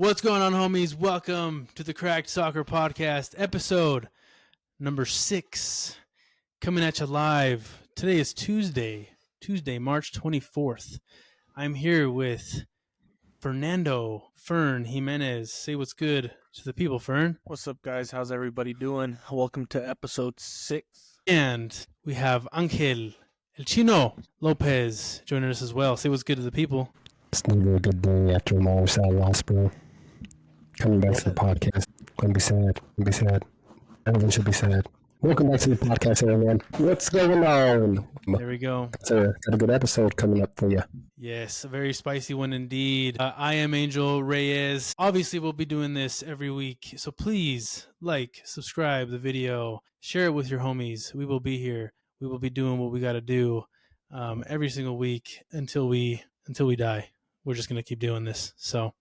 What's going on, homies? Welcome to the Cracked Soccer Podcast, episode number 6, coming at you live. Today is Tuesday, March 24th. I'm here with Fernando Jimenez. Say what's good to the people, Fern. What's up, guys? How's everybody doing? Welcome to episode 6. And we have Angel El Chino Lopez joining us as well. Say what's good to the people. It's never a good day after a long sad loss, bro. Coming back to the podcast. Gonna be sad. Everyone should be sad. Welcome back to the podcast, everyone. What's going on? There we go. Got a good episode coming up for you. Yes, a very spicy one indeed. I am Angel Reyes. Obviously, we'll be doing this every week, so please subscribe the video, share it with your homies. We will be here. We will be doing what we got to do every single week until we die. We're just gonna keep doing this. So,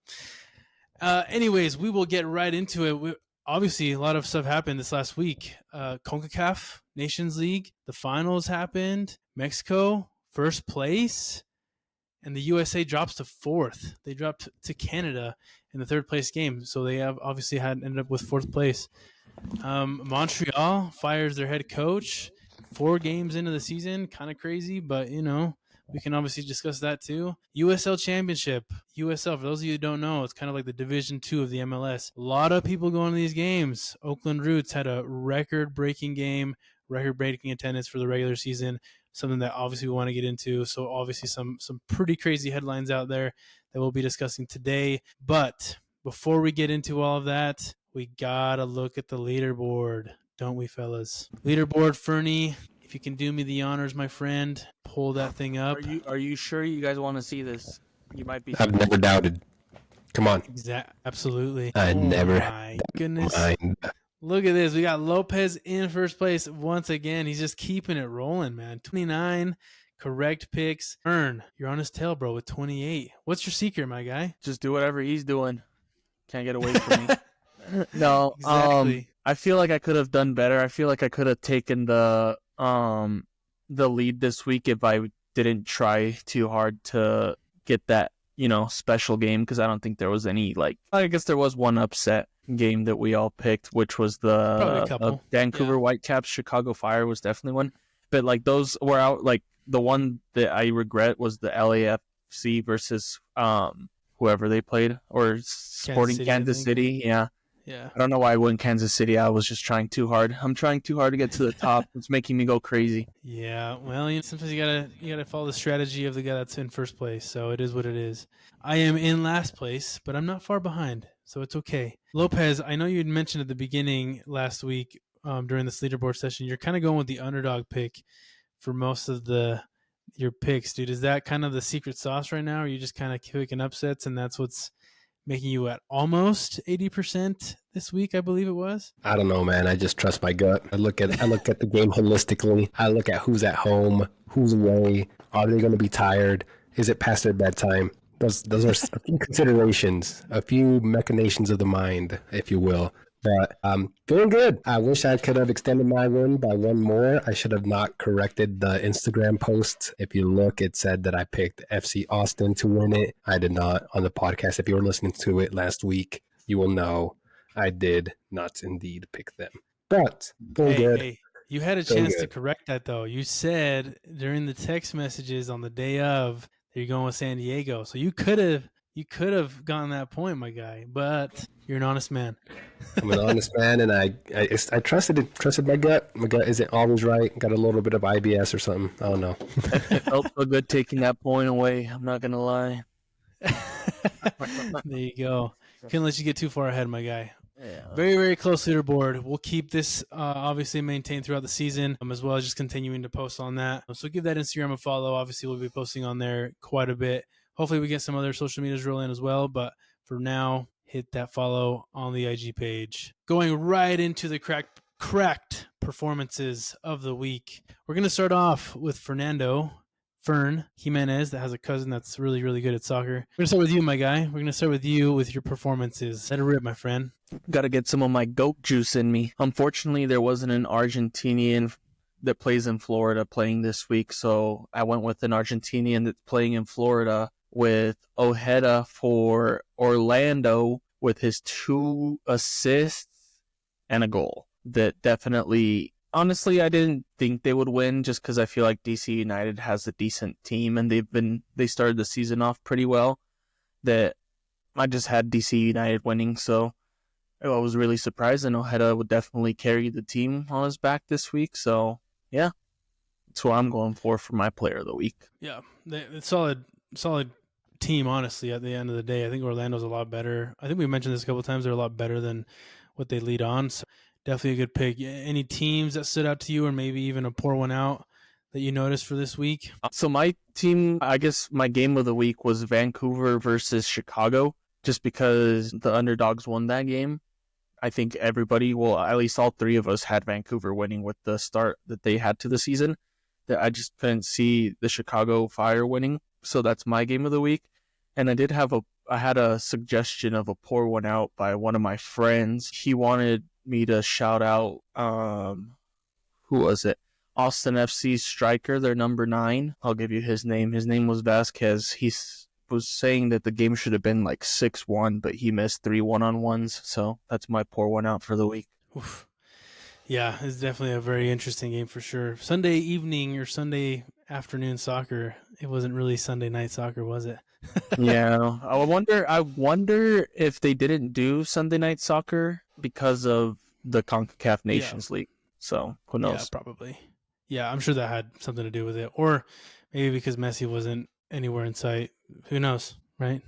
anyways, we will get right into it. Obviously, a lot of stuff happened this last week. CONCACAF Nations League, the finals happened. Mexico, first place. And the USA drops to 4th. They dropped to Canada in the 3rd place game. So they have obviously ended up with 4th place. Montreal fires their head coach 4 games into the season. Kind of crazy, but, we can obviously discuss that too. USL Championship. USL, for those of you who don't know, it's kind of like the Division 2 of the MLS. A lot of people going to these games. Oakland Roots had a record-breaking game, record-breaking attendance for the regular season, something that obviously we want to get into. So obviously some pretty crazy headlines out there that we'll be discussing today. But before we get into all of that, we got to look at the leaderboard, don't we, fellas? Leaderboard, Fernie. If you can do me the honors, my friend, pull that thing up. Are you sure you guys want to see this? You might be. I've never doubted. Come on. Absolutely. My goodness. Mind. Look at this. We got Lopez in first place once again. He's just keeping it rolling, man. 29 correct picks. You're on his tail, bro, with 28. What's your secret, my guy? Just do whatever he's doing. Can't get away from me. No, exactly. I feel like I could have done better. I feel like I could have taken the lead this week if I didn't try too hard to get that, special game, because I don't think there was any, I guess there was one upset game that we all picked, which was the Vancouver Whitecaps. Chicago Fire was definitely one. But, those were out, the one that I regret was the LAFC versus whoever they played, or Sporting Kansas City. Yeah. I don't know why I went Kansas City. I was just trying too hard. I'm trying too hard to get to the top. It's making me go crazy. Yeah, well, sometimes you gotta follow the strategy of the guy that's in first place. So it is what it is. I am in last place, but I'm not far behind, so it's okay. Lopez, I know you had mentioned at the beginning last week during this leaderboard session, you're kind of going with the underdog pick for most of your picks, dude. Is that kind of the secret sauce right now? Or are you just kind of picking upsets, and that's what's making you at almost 80% this week, I believe it was? I don't know, man. I just trust my gut. I look at the game holistically. I look at who's at home, who's away. Are they going to be tired? Is it past their bedtime? Those are a few considerations, a few machinations of the mind, if you will. But feeling good. I wish I could have extended my win by one more. I should have not corrected the Instagram post. If you look, it said that I picked FC Austin to win it. I did not on the podcast. If you were listening to it last week, you will know I did not indeed pick them. But feeling good. Hey, you had a chance to correct that, though. You said during the text messages on the day of that you're going with San Diego. So you could have gotten that point, my guy, but you're an honest man. I'm an honest man, and I trusted my gut. My gut isn't always right. Got a little bit of IBS or something. I don't know. It felt so good taking that point away. I'm not going to lie. There you go. Couldn't let you get too far ahead, my guy. Yeah. Very, very close leaderboard. We'll keep this obviously maintained throughout the season, as well as just continuing to post on that. So give that Instagram a follow. Obviously, we'll be posting on there quite a bit. Hopefully, we get some other social medias rolling as well. But for now, hit that follow on the IG page. Going right into the cracked performances of the week. We're going to start off with Fern Jimenez, that has a cousin that's really, really good at soccer. We're going to start with you, my guy. We're going to start with you with your performances. Let it rip, my friend. Got to get some of my goat juice in me. Unfortunately, there wasn't an Argentinian that plays in Florida playing this week, so I went with an Argentinian that's playing in Florida with Ojeda for Orlando, with his 2 assists and a goal. That definitely, honestly, I didn't think they would win just because I feel like DC United has a decent team and they started the season off pretty well. That I just had DC United winning, so I was really surprised. And Ojeda would definitely carry the team on his back this week. So yeah, that's what I'm going for my player of the week. Yeah, it's solid team, honestly, at the end of the day. I think Orlando's a lot better. I think we mentioned this a couple of times. They're a lot better than what they lead on. So definitely a good pick. Any teams that stood out to you, or maybe even a pour one out that you noticed for this week? So my team, I guess my game of the week was Vancouver versus Chicago, just because the underdogs won that game. I think everybody, well, at least all 3 of us had Vancouver winning with the start that they had to the season. That I just couldn't see the Chicago Fire winning. So that's my game of the week. And I had a suggestion of a pour one out by one of my friends. He wanted me to shout out, who was it? Austin FC's striker, their number 9. I'll give you his name. His name was Vasquez. He was saying that the game should have been like 6-1, but he missed 3 one-on-ones. So that's my pour one out for the week. Oof. Yeah, it's definitely a very interesting game for sure. Sunday evening or Sunday afternoon soccer. It wasn't really Sunday night soccer, was it? Yeah, I wonder if they didn't do Sunday night soccer because of the CONCACAF Nations League. So who knows? Yeah, probably. Yeah, I'm sure that had something to do with it, or maybe because Messi wasn't anywhere in sight. Who knows, right?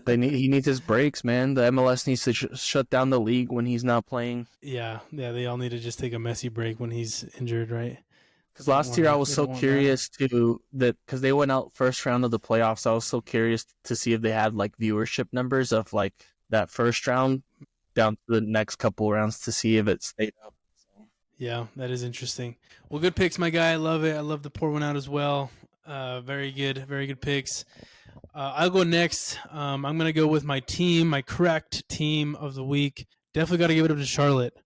He needs his breaks, man. The MLS needs to shut down the league when he's not playing. Yeah, they all need to just take a Messi break when he's injured, right? Because last year I was so curious because they went out first round of the playoffs. I was so curious to see if they had like viewership numbers of like that first round down to the next couple rounds to see if it stayed up. So. Yeah, that is interesting. Well, good picks, my guy. I love it. I love the pour one out as well. Very good picks. I'll go next. I'm going to go with my team, my correct team of the week. Definitely got to give it up to Charlotte.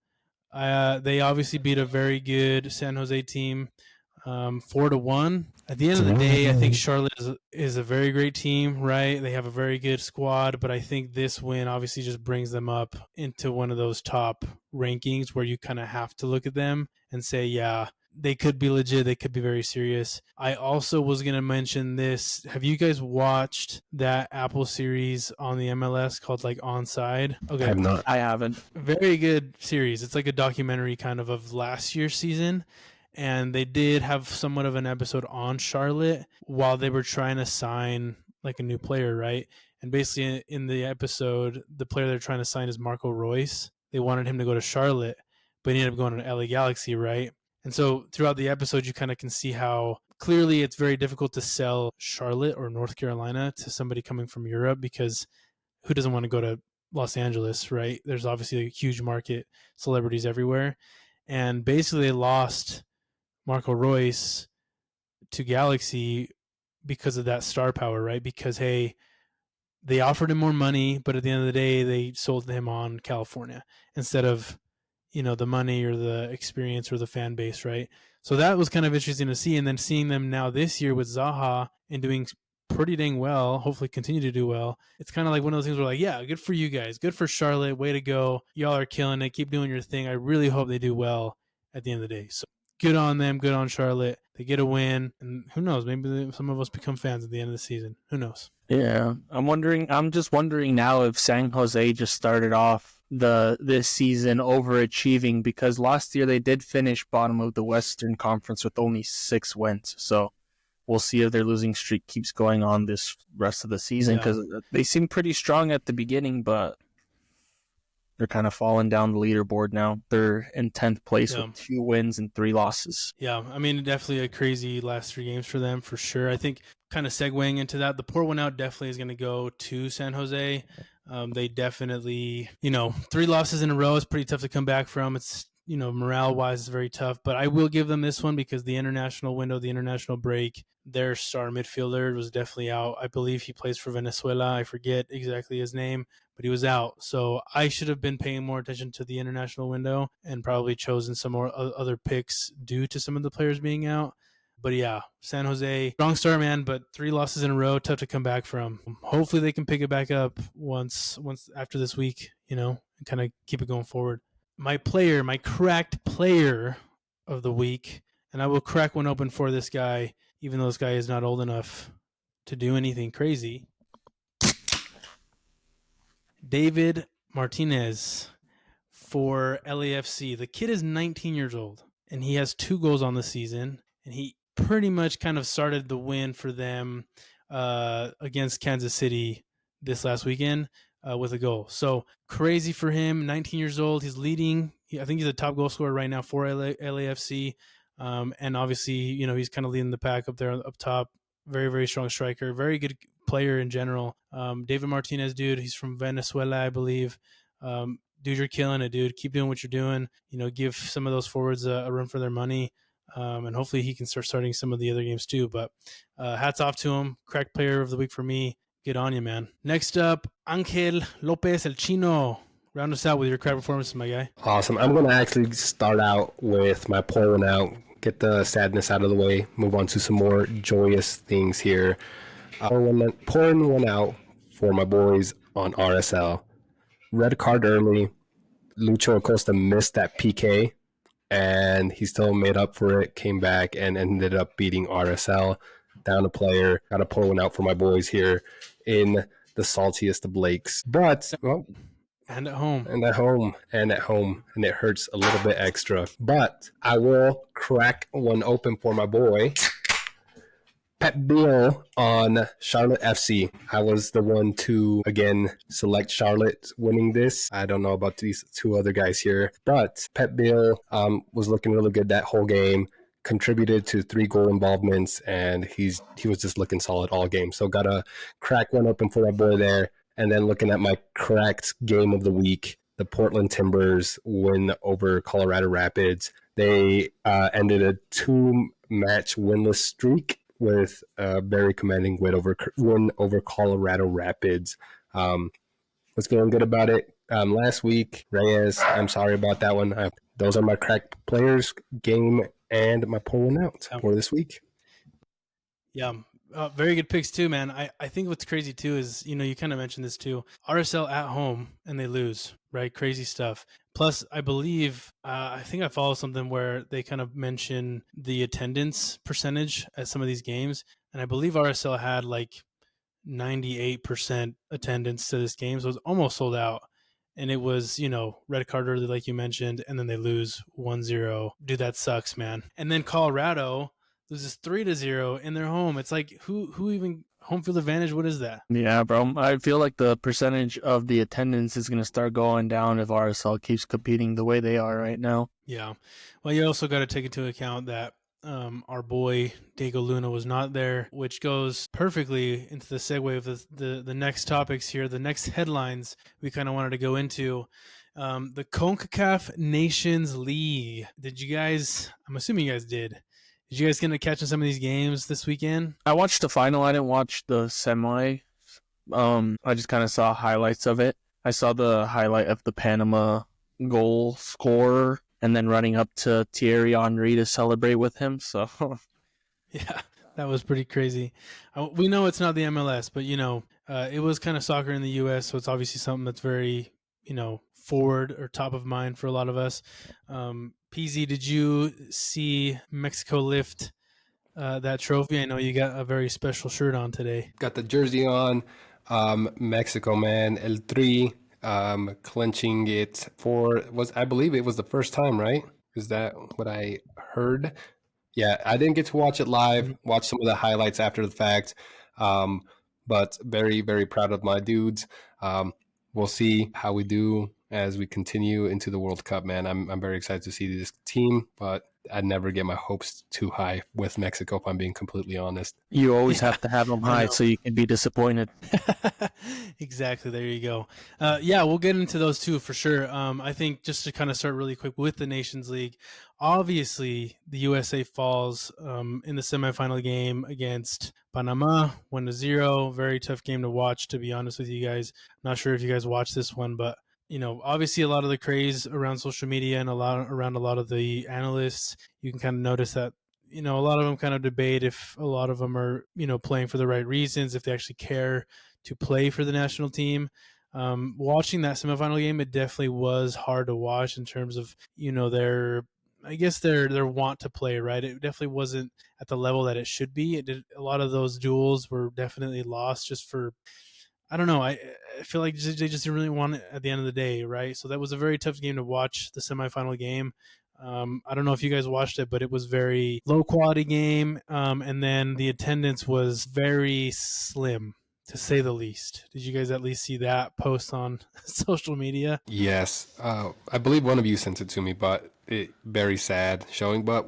They obviously beat a very good San Jose team, 4-1. At the end of the day, I think Charlotte is a very great team, right? They have a very good squad, but I think this win obviously just brings them up into one of those top rankings where you kind of have to look at them and say, yeah, they could be legit. They could be very serious. I also was going to mention this. Have you guys watched that Apple series on the MLS called like Onside? Okay. I have not. I haven't. Very good series. It's like a documentary kind of last year's season. And they did have somewhat of an episode on Charlotte while they were trying to sign like a new player, right? And basically in the episode, the player they're trying to sign is Marco Royce. They wanted him to go to Charlotte, but he ended up going to LA Galaxy, right? And so throughout the episode, you kind of can see how clearly it's very difficult to sell Charlotte or North Carolina to somebody coming from Europe, because who doesn't want to go to Los Angeles, right? There's obviously a huge market, celebrities everywhere. And basically they lost Marco Royce to Galaxy because of that star power, right? Because, hey, they offered him more money, but at the end of the day, they sold him on California instead of, the money or the experience or the fan base, right? So that was kind of interesting to see. And then seeing them now this year with Zaha and doing pretty dang well, hopefully continue to do well. It's kind of like one of those things where like, yeah, good for you guys. Good for Charlotte. Way to go. Y'all are killing it. Keep doing your thing. I really hope they do well at the end of the day. So good on them. Good on Charlotte. They get a win. And who knows? Maybe some of us become fans at the end of the season. Who knows? Yeah. I'm just wondering now if San Jose just started off this season overachieving, because last year they did finish bottom of the Western Conference with only 6 wins. So we'll see if their losing streak keeps going on this rest of the season, because they seem pretty strong at the beginning, but they're kind of falling down the leaderboard now. They're in 10th place with 2 wins and 3 losses. Yeah, I mean, definitely a crazy last 3 games for them, for sure. I think kind of segueing into that, the pour one out definitely is going to go to San Jose. They definitely, 3 losses in a row is pretty tough to come back from. It's, morale-wise, it's very tough. But I will give them this one because the international window, the international break, their star midfielder was definitely out. I believe he plays for Venezuela. I forget exactly his name, but he was out. So I should have been paying more attention to the international window and probably chosen some more other picks due to some of the players being out. But yeah, San Jose, strong start, man, but 3 losses in a row, tough to come back from. Hopefully they can pick it back up once after this week, and kind of keep it going forward. My cracked player of the week, and I will crack one open for this guy, even though this guy is not old enough to do anything crazy. David Martinez for LAFC. The kid is 19 years old, and he has 2 goals on the season, and he pretty much kind of started the win for them against Kansas City this last weekend with a goal. So crazy for him. 19 years old. He's leading. I think he's a top goal scorer right now for LAFC. And obviously, he's kind of leading the pack up there up top. Very, very strong striker. Very good player in general. David Martinez, dude. He's from Venezuela, I believe. Dude, you're killing it, dude. Keep doing what you're doing. Give some of those forwards a run for their money. And hopefully he can start starting some of the other games too. But hats off to him. Crack player of the week for me. Good on you, man. Next up, Angel Lopez, El Chino. Round us out with your crack performances, my guy. Awesome. I'm going to actually start out with my pour one out, get the sadness out of the way, move on to some more joyous things here. Pouring one out for my boys on RSL. Red card early. Lucho Acosta missed that PK, and he still made up for it, came back, and ended up beating RSL. Down a player. Got to pour one out for my boys here in the saltiest of lakes. But, well, and at home. And at home. And it hurts a little bit extra. But I will crack one open for my boy, Pep Bill on Charlotte FC. I was the one to, again, select Charlotte winning this. I don't know about these 2 other guys here. But Pep Bill was looking really good that whole game. Contributed to 3 goal involvements, and he was just looking solid all game. So got to crack one open for my boy there. And then looking at my cracked game of the week, the Portland Timbers win over Colorado Rapids. They ended a 2-match winless streak with a very commanding win over Colorado Rapids. Was feeling good about it. Last week, Reyes, I'm sorry about that one. Those are my cracked players, game, and my pour one out for this week. Yeah. Very good picks too, man. I think what's crazy too is, you kind of mentioned this too. RSL at home and they lose, right? Crazy stuff. Plus, I believe, I think I follow something where they kind of mention the attendance percentage at some of these games. And I believe RSL had like 98% attendance to this game. So it was almost sold out. And it was, red card early, like you mentioned, and then they lose 1-0. Dude, that sucks, man. And then Colorado loses 3-0 in their home. It's like, who even home field advantage? What is that? Yeah, bro. I feel like the percentage of the attendance is going to start going down if RSL keeps competing the way they are right now. Yeah. Well, you also got to take into account that our boy Diego Luna was not there, which goes perfectly into the segue of the next topics here, the next headlines we kind of wanted to go into. The CONCACAF Nations League. Did you guys, I'm assuming you guys did you guys get to catch some of these games this weekend? I watched the final. I didn't watch the semi. I just kind of saw highlights of it. I saw the highlight of the Panama goal scorer and then running up to Thierry Henry to celebrate with him. So, yeah, that was pretty crazy. We know it's not the MLS, but, it was kind of soccer in the U.S., so it's obviously something that's very, forward or top of mind for a lot of us. PZ, did you see Mexico lift that trophy? I know you got a very special shirt on today. Got the jersey on. Mexico, man. El Tri clinching it I believe it was the first time, right? Is that what I heard? Yeah, I didn't get to watch it live, watch some of the highlights after the fact. But very, very proud of my dudes. We'll see how we do as we continue into the World Cup, man. I'm very excited to see this team, but I'd never get my hopes too high with Mexico, if I'm being completely honest. You always have to have them high so you can be disappointed. Exactly. There you go. Yeah, we'll get into those too for sure. I think just to kind of start really quick with the Nations League, obviously the USA falls in the semifinal game against Panama, 1-0. Very tough game to watch, to be honest with you guys. Not sure if you guys watched this one, but obviously a lot of the craze around social media and around a lot of the analysts, you can kind of notice that, a lot of them kind of debate if a lot of them are, playing for the right reasons, if they actually care to play for the national team. Watching that semifinal game, it definitely was hard to watch in terms of, their want to play, right? It definitely wasn't at the level that it should be. A lot of those duels were definitely lost just for, I don't know. I feel like they just didn't really want it at the end of the day, right? So that was a very tough game to watch, the semifinal game. I don't know if you guys watched it, but it was very low quality game, and then the attendance was very slim, to say the least. Did you guys at least see that post on social media? Yes, I believe one of you sent it to me, but it very sad showing. But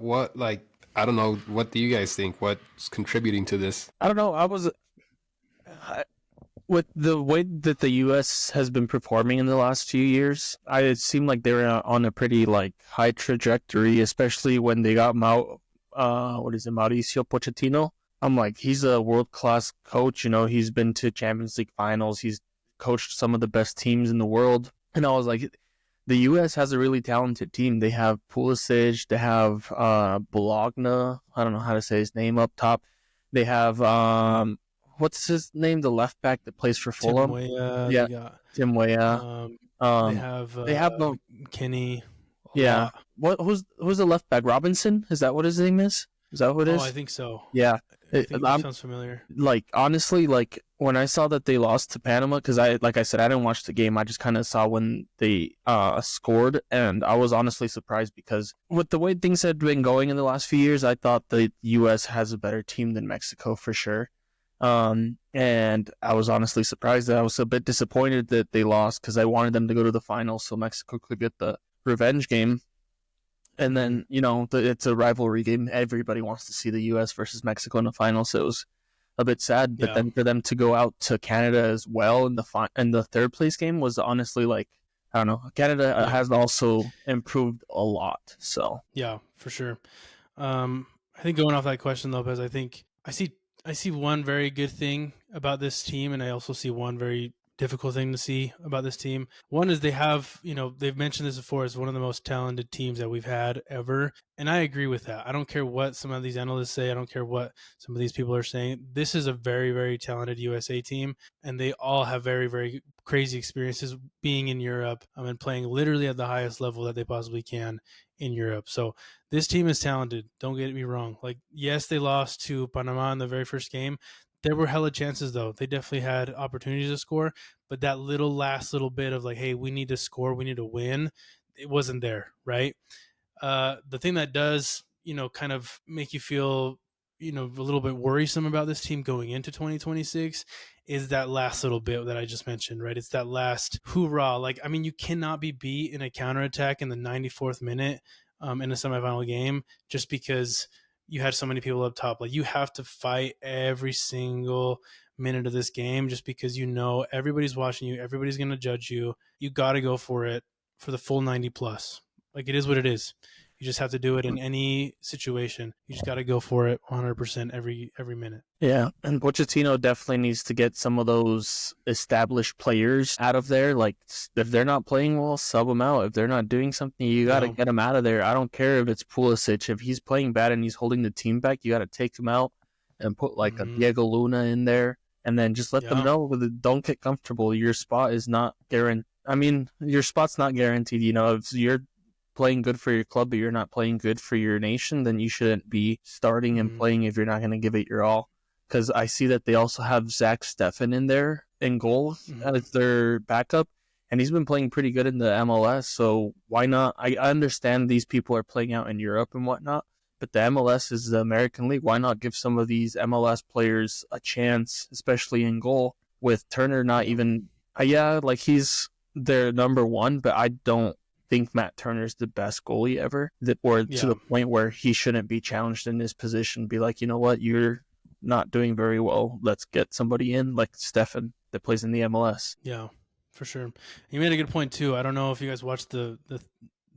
I don't know. What do you guys think? What's contributing to this? I don't know. With the way that the U.S. has been performing in the last few years, it seemed like they were on a pretty high trajectory, especially when they got Mauricio Pochettino. I'm like, he's a world-class coach. He's been to Champions League finals. He's coached some of the best teams in the world. And I was like, the U.S. has a really talented team. They have Pulisic. They have Bologna. I don't know how to say his name up top. They have what's his name? The left back that plays for Fulham. Yeah, Tim Weah. They have Kenny. Yeah. Who's the left back? Robinson? Is that what his name is? Is that what it is? Oh, I think so. Yeah. I think that sounds familiar. Honestly, when I saw that they lost to Panama, because I said, I didn't watch the game. I just kind of saw when they scored, and I was honestly surprised because with the way things had been going in the last few years, I thought the U.S. has a better team than Mexico for sure. And I was honestly surprised that I was a bit disappointed that they lost because I wanted them to go to the finals so Mexico could get the revenge game. And then, it's a rivalry game. Everybody wants to see the U.S. versus Mexico in the final, so it was a bit sad. But then for them to go out to Canada as well in the third place game was honestly I don't know. Canada has also improved a lot. So yeah, for sure. I think going off that question, Lopez, I think I see one very good thing about this team, and I also see one very difficult thing to see about this team. One is they have, they've mentioned this before, it's one of the most talented teams that we've had ever. And I agree with that. I don't care what some of these analysts say. I don't care what some of these people are saying. This is a very, very talented USA team. And they all have very, very crazy experiences being in Europe and playing literally at the highest level that they possibly can in Europe. So this team is talented. Don't get me wrong. Yes, they lost to Panama in the very first game. There were hella chances, though. They definitely had opportunities to score, but that last little bit of hey, we need to score, we need to win, it wasn't there, right? The thing that does, kind of make you feel, a little bit worrisome about this team going into 2026 is that last little bit that I just mentioned, right? It's that last hoorah. You cannot be beat in a counterattack in the 94th minute in a semifinal game just because you had so many people up top. You have to fight every single minute of this game just because everybody's watching you, everybody's going to judge you. You got to go for it for the full 90 plus. It is what it is. You just have to do it in any situation. You just got to go for it 100% every minute. Yeah, and Pochettino definitely needs to get some of those established players out of there. If they're not playing well, sub them out. If they're not doing something, you got to get them out of there. I don't care if it's Pulisic. If he's playing bad and he's holding the team back, you got to take him out and put a Diego Luna in there, and then just let them know. Don't get comfortable. Your spot is not guaranteed. Your spot's not guaranteed. If you're playing good for your club, but you're not playing good for your nation, then you shouldn't be starting and playing if you're not going to give it your all. Because I see that they also have Zach Steffen in there in goal as their backup, and he's been playing pretty good in the MLS. So why not? I understand these people are playing out in Europe and whatnot, but the MLS is the American League. Why not give some of these MLS players a chance, especially in goal? With Turner not even, he's their number one, but I don't think Matt Turner's the best goalie ever, to the point where he shouldn't be challenged in this position. Be like, you know what, you're not doing very well. Let's get somebody in like Steffen that plays in the MLS. Yeah, for sure. You made a good point too. I don't know if you guys watched the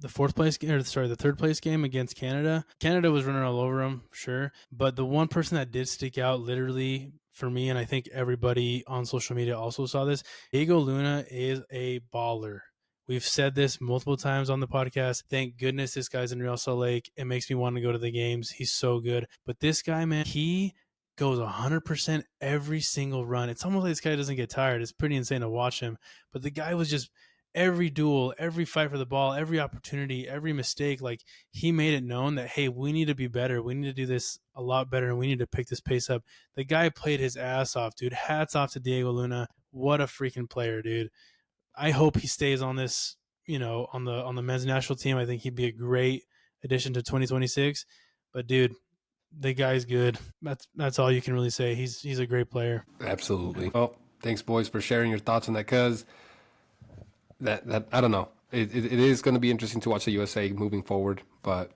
fourth place game, the third place game against Canada. Canada was running all over them, sure, but the one person that did stick out literally for me, and I think everybody on social media also saw this, Diego Luna is a baller. We've said this multiple times on the podcast. Thank goodness this guy's in Real Salt Lake. It makes me want to go to the games. He's so good. But this guy, man, he goes 100% every single run. It's almost like this guy doesn't get tired. It's pretty insane to watch him. But the guy was just every duel, every fight for the ball, every opportunity, every mistake, like he made it known that, hey, we need to be better. We need to do this a lot better, and we need to pick this pace up. The guy played his ass off, dude. Hats off to Diego Luna. What a freaking player, dude. I hope he stays on this, on the men's national team. I think he'd be a great addition to 2026. But dude, the guy's good. That's all you can really say. He's a great player. Absolutely. Well, thanks, boys, for sharing your thoughts on that, cuz that I don't know. It is going to be interesting to watch the USA moving forward, but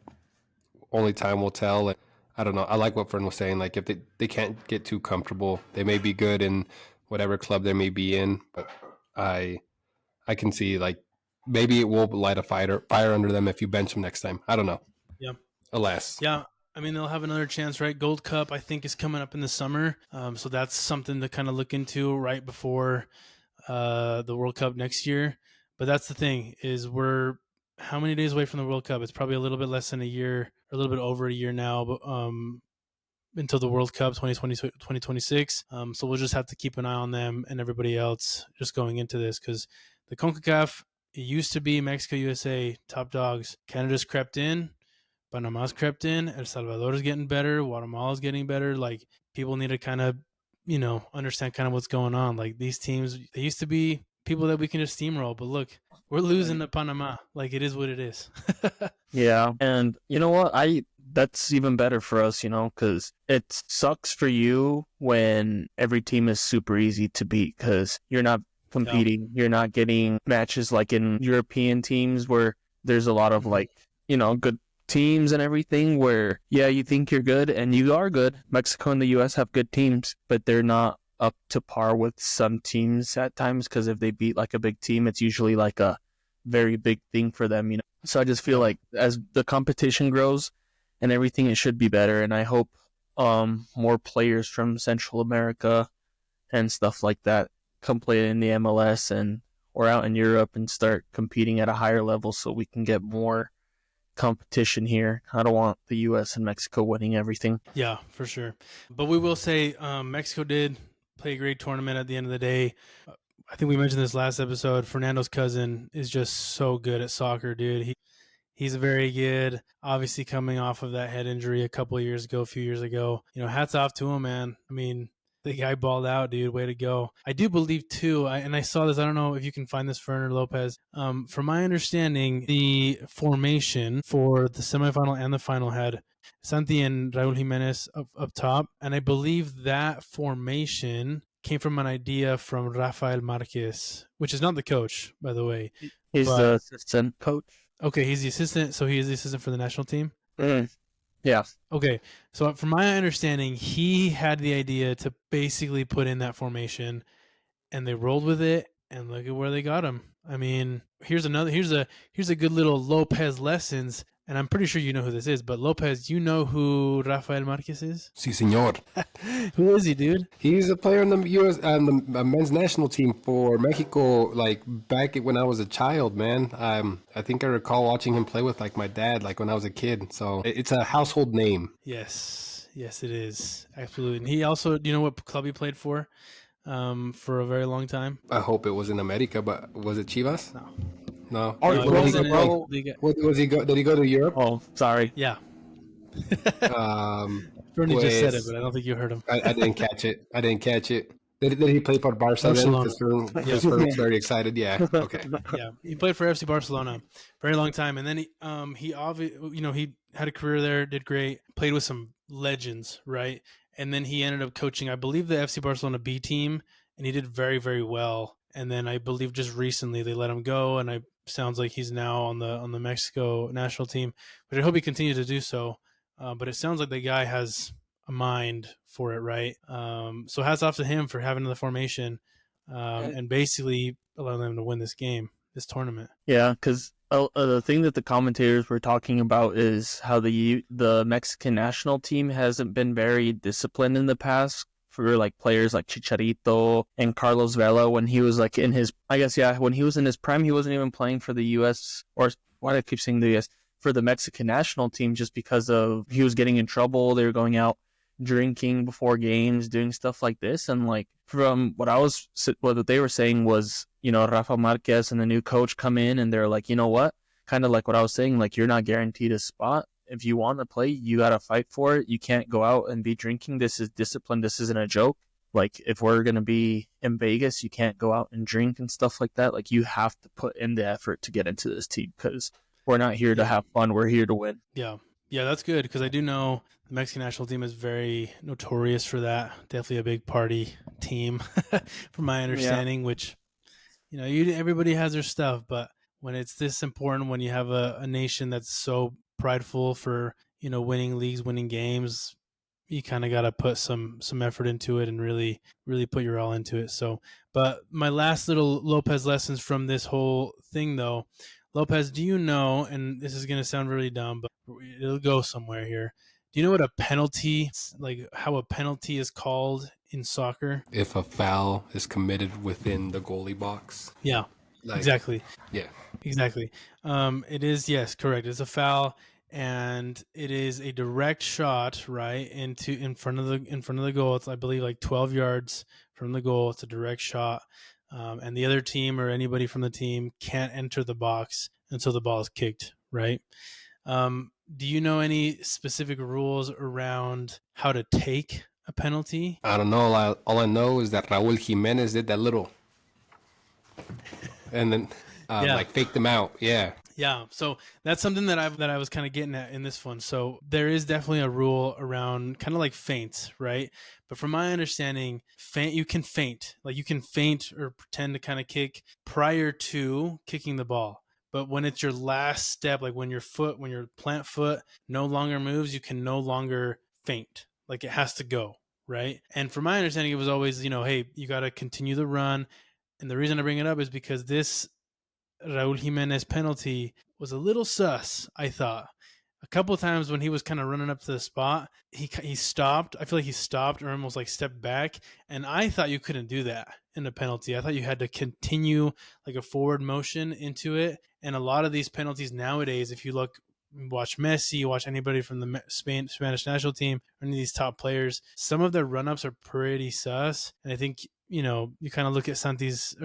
only time will tell. And I don't know. I like what Fern was saying. Like, if they can't get too comfortable, they may be good in whatever club they may be in, but I can see, like, maybe it will light a fire under them if you bench them next time. I don't know. Yeah. Alas. Yeah. I mean, they'll have another chance, right? Gold Cup, I think, is coming up in the summer. So that's something to kind of look into right before the World Cup next year. But that's the thing, is we're how many days away from the World Cup? It's probably a little bit less than a year, or a little bit over a year now, but, until the World Cup 2026. So we'll just have to keep an eye on them and everybody else just going into this, because the CONCACAF, it used to be Mexico, USA, top dogs. Canada's crept in. Panama's crept in. El Salvador is getting better. Guatemala's getting better. Like, people need to kind of, understand kind of what's going on. Like, these teams, they used to be people that we can just steamroll, but look, we're losing to Panama. Like, it is what it is. Yeah, and you know what? That's even better for us, because it sucks for you when every team is super easy to beat, because you're not competing. You're not getting matches like in European teams where there's a lot of good teams and everything where, yeah, you think you're good and you are good. Mexico and the US have good teams, but they're not up to par with some teams at times, because if they beat like a big team, it's usually like a very big thing for them, So I just feel like as the competition grows and everything, it should be better. And I hope more players from Central America and stuff like that come play in the MLS or out in Europe and start competing at a higher level, so we can get more competition here. I don't want the US and Mexico winning everything. Yeah, for sure. But we will say Mexico did play a great tournament at the end of the day. I think we mentioned this last episode. Fernando's cousin is just so good at soccer, dude. He's very good. Obviously, coming off of that head injury a few years ago. Hats off to him, man. I mean, the guy balled out, dude. Way to go. I do believe, too, and I saw this, I don't know if you can find this, Ferner Lopez. From my understanding, the formation for the semifinal and the final had Santi and Raul Jimenez up top, and I believe that formation came from an idea from Rafael Marquez, which is not the coach, by the way. He's the assistant coach. Okay, he's the assistant, so he is the assistant for the national team? Yeah. Okay, so from my understanding, he had the idea to basically put in that formation, and they rolled with it, and look at where they got him. I mean, here's a good little Lopez lessons, and I'm pretty sure you know who this is, but Lopez, you know who Rafael Marquez is? Si, senor. Who is he, dude? He's a player on the U.S. the men's national team for Mexico. Like, back when I was a child, man. I think I recall watching him play with like my dad, like when I was a kid. So it's a household name. Yes, it is, absolutely. And he also, do you know what club he played for a very long time? I hope it was in America, but was it Chivas? No. He Where did he go? Was he go? Did he go to Europe? Oh, sorry. Yeah. Bernie just said it, but I don't think you heard him. I didn't catch it. Did he play for Barcelona? Because Fern's very excited. Yeah. Okay. Yeah, he played for FC Barcelona very long time, and then he had a career there, did great, played with some legends, right? And then he ended up coaching, I believe, the FC Barcelona B team, and he did very, very well. And then I believe just recently they let him go, and sounds like he's now on the Mexico national team, but I hope he continues to do so. But it sounds like the guy has a mind for it, right? So hats off to him for having the formation and basically allowing them to win this tournament. Yeah, because the thing that the commentators were talking about is how the Mexican national team hasn't been very disciplined in the past for like players like Chicharito and Carlos Vela when he was like in his, when he was in his prime, he wasn't even playing for the U.S. or why do I keep saying the U.S. for the Mexican national team just because of he was getting in trouble. They were going out drinking before games, doing stuff like this. And like from what they were saying was, Rafa Marquez and the new coach come in and they're like, you know what? Kind of like what I was saying, like you're not guaranteed a spot. If you want to play, you got to fight for it. You can't go out and be drinking. This is discipline. This isn't a joke. Like if we're going to be in Vegas, you can't go out and drink and stuff like that. Like you have to put in the effort to get into this team because we're not here to have fun. We're here to win. Yeah, that's good because I do know the Mexican national team is very notorious for that. Definitely a big party team, from my understanding. Which, everybody has their stuff, but when it's this important, when you have a nation that's so prideful for winning leagues, winning games, you kind of got to put some effort into it and really put your all into it. So, but my last little Lopez lessons from this whole thing, though. Lopez, do you know, and this is going to sound really dumb, but it'll go somewhere here. Do you know what a penalty, like how a penalty is called in soccer? If a foul is committed within the goalie box. Yeah, exactly. Yeah. Exactly. It is, yes, correct. It's a foul, and it is a direct shot, right, in front of the goal. It's, I believe, like 12 yards from the goal. It's a direct shot. And the other team or anybody from the team can't enter the box until the ball is kicked, right? Do you know any specific rules around how to take a penalty? I don't know. All I know is that Raul Jimenez did that little, and then like faked them out. Yeah. Yeah, so that's something that I was kind of getting at in this one. So there is definitely a rule around kind of like feints, right? But from my understanding, you can feint. Like you can feint or pretend to kind of kick prior to kicking the ball. But when it's your last step, like when your plant foot no longer moves, you can no longer feint. Like it has to go, right? And from my understanding, it was always, hey, you got to continue the run. And the reason I bring it up is because this Raul Jimenez penalty was a little sus, I thought. A couple of times when he was kind of running up to the spot, he stopped. I feel like he stopped or almost like stepped back. And I thought you couldn't do that in a penalty. I thought you had to continue like a forward motion into it. And a lot of these penalties nowadays, if you watch Messi, watch anybody from the Spanish national team, or any of these top players, some of their run-ups are pretty sus. And I think, you kind of look at Raul's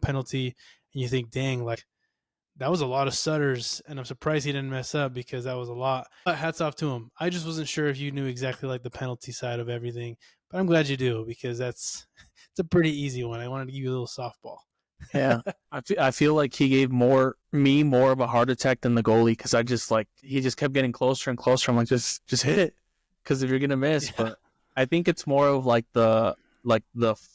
penalty and you think, dang, like that was a lot of stutters, and I'm surprised he didn't mess up because that was a lot. But hats off to him. I just wasn't sure if you knew exactly like the penalty side of everything, but I'm glad you do because it's a pretty easy one. I wanted to give you a little softball. Yeah, I feel like he gave more of a heart attack than the goalie because he just kept getting closer and closer. I'm like, just hit it because if you're gonna miss, but I think it's more of like the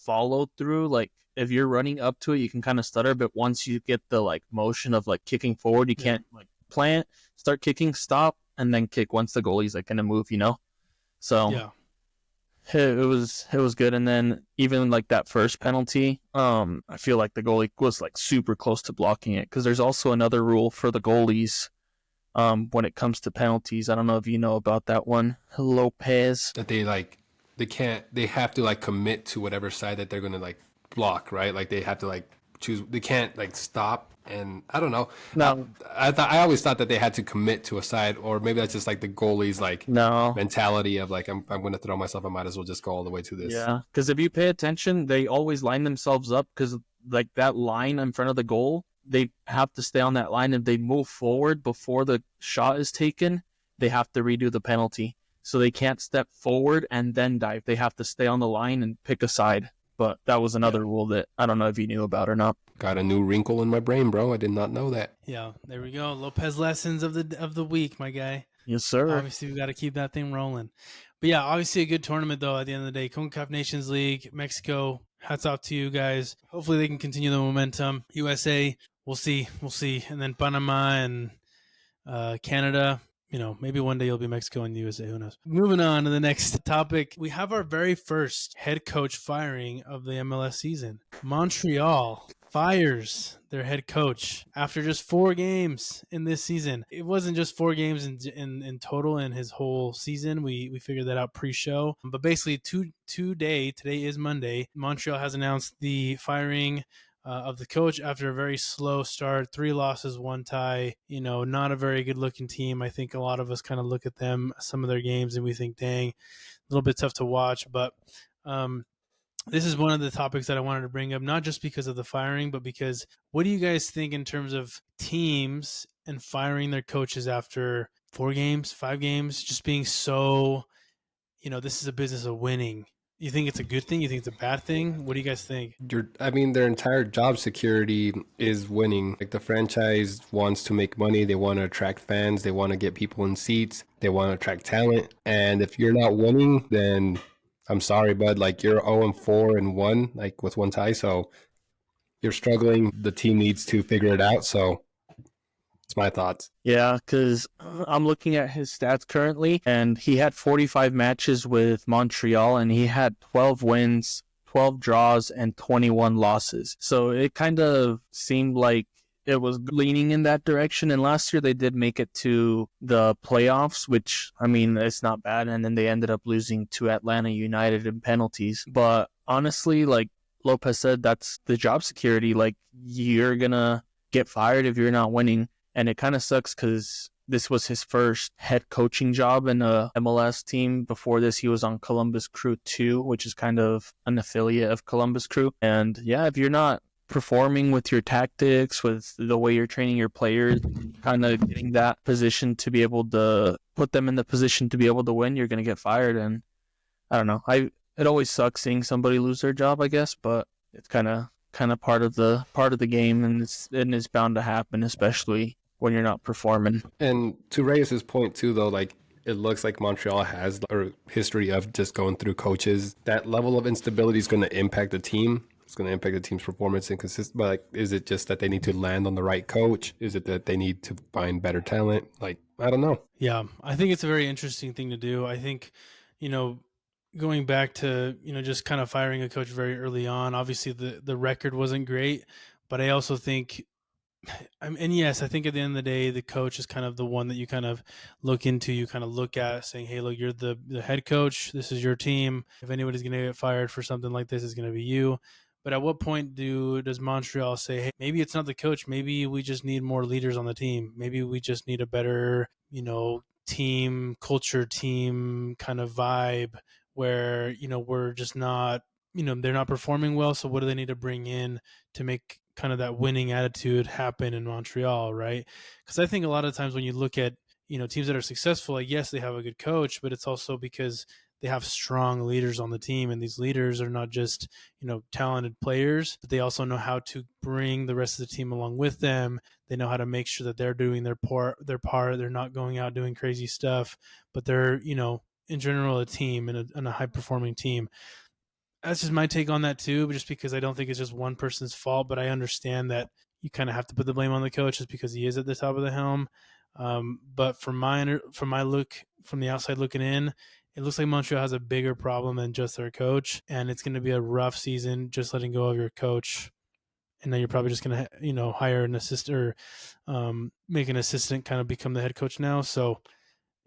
follow through. Like if you're running up to it, you can kind of stutter, but once you get the like motion of like kicking forward, you can't like plant, start kicking, stop, and then kick once the goalie's like gonna move, So yeah. It was good. And then even like that first penalty, I feel like the goalie was like super close to blocking it because there's also another rule for the goalies when it comes to penalties. I don't know if you know about that one, Lopez. That they have to like commit to whatever side that they're going to like block, right? Like they have to like choose, they can't like stop. And I don't know. No, I always thought that they had to commit to a side, or maybe that's just like the goalie's like mentality of like I'm going to throw myself. I might as well just go all the way to this. Yeah, because if you pay attention, they always line themselves up because like that line in front of the goal, they have to stay on that line. If they move forward before the shot is taken, they have to redo the penalty. So they can't step forward and then dive. They have to stay on the line and pick a side. But that was another rule that I don't know if you knew about or not. Got a new wrinkle in my brain, bro. I did not know that. Yeah, there we go. Lopez lessons of the week, my guy. Yes, sir. Obviously, we got to keep that thing rolling. But yeah, obviously a good tournament, though, at the end of the day. CONCACAF Nations League, Mexico, hats off to you guys. Hopefully they can continue the momentum. USA, we'll see. And then Panama and Canada. Maybe one day you'll be Mexico and USA. Who knows? Moving on to the next topic. We have our very first head coach firing of the MLS season. Montreal fires their head coach after just 4 games in this season. It wasn't just 4 games in total in his whole season. We figured that out pre-show. But basically today is Monday, Montreal has announced the firing of the coach after a very slow start, 3 losses, 1 tie, not a very good looking team. I think a lot of us kind of look at them, some of their games, and we think, dang, a little bit tough to watch. But this is one of the topics that I wanted to bring up, not just because of the firing, but because what do you guys think in terms of teams and firing their coaches after 4 games, 5 games, just being so, this is a business of winning. You think it's a good thing? You think it's a bad thing? What do you guys think? Their entire job security is winning. Like, the franchise wants to make money. They want to attract fans. They want to get people in seats. They want to attract talent. And if you're not winning, then I'm sorry, bud. Like, you're 0-4-1, like with 1 tie. So you're struggling. The team needs to figure it out. So it's my thoughts. Yeah, because I'm looking at his stats currently, and he had 45 matches with Montreal, and he had 12 wins, 12 draws, and 21 losses. So it kind of seemed like it was leaning in that direction. And last year they did make it to the playoffs, which, I mean, it's not bad. And then they ended up losing to Atlanta United in penalties. But honestly, like Lopez said, that's the job security. Like, you're going to get fired if you're not winning. And it kind of sucks because this was his first head coaching job in a MLS team. Before this, he was on Columbus Crew 2, which is kind of an affiliate of Columbus Crew. And yeah, if you're not performing with your tactics, with the way you're training your players, kind of getting that position to be able to put them in the position to be able to win, you're going to get fired. And I don't know. It always sucks seeing somebody lose their job, I guess, but it's kind of part of the game, and it's bound to happen, especially when you're not performing. And to Reyes' point too, though, like, it looks like Montreal has a history of just going through coaches. That level of instability is going to impact the team. It's going to impact the team's performance and consist. But like, is it just that they need to land on the right coach? Is it that they need to find better talent? Like, I don't know. Yeah, I think it's a very interesting thing to do. I think, going back to, just kind of firing a coach very early on, obviously the record wasn't great, but I also think, and yes, I think at the end of the day, the coach is kind of the one that you kind of look into, you kind of look at saying, hey, look, you're the head coach. This is your team. If anybody's going to get fired for something like this, it's going to be you. But at what point does Montreal say, hey, maybe it's not the coach. Maybe we just need more leaders on the team. Maybe we just need a better, team culture, team kind of vibe where, we're just not, they're not performing well. So what do they need to bring in to make kind of that winning attitude happen in Montreal, right? Because I think a lot of times when you look at, teams that are successful, like, yes, they have a good coach, but it's also because they have strong leaders on the team, and these leaders are not just, talented players, but they also know how to bring the rest of the team along with them. They know how to make sure that they're doing their part. They're not going out doing crazy stuff, but they're, in general, a team and a high performing team. That's just my take on that too, just because I don't think it's just one person's fault, but I understand that you kind of have to put the blame on the coach just because he is at the top of the helm. But from my look, from the outside looking in, it looks like Montreal has a bigger problem than just their coach, and it's going to be a rough season just letting go of your coach. And then you're probably just going to, hire an assistant or make an assistant kind of become the head coach now. So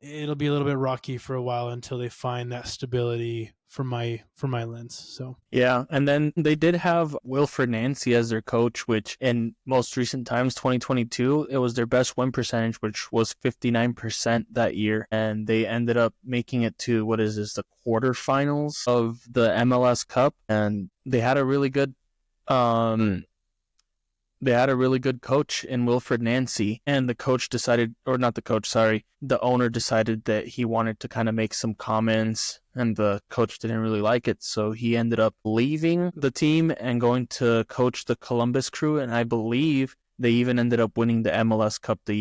it'll be a little bit rocky for a while until they find that stability from my lens. So yeah, and then they did have Wilfred Nancy as their coach, which in most recent times, 2022, it was their best win percentage, which was 59% that year, and they ended up making it to the quarterfinals of the MLS Cup, and they had a really good coach in Wilfred Nancy, and the owner decided that he wanted to kind of make some comments, and the coach didn't really like it, so he ended up leaving the team and going to coach the Columbus Crew, and I believe they even ended up winning the MLS Cup the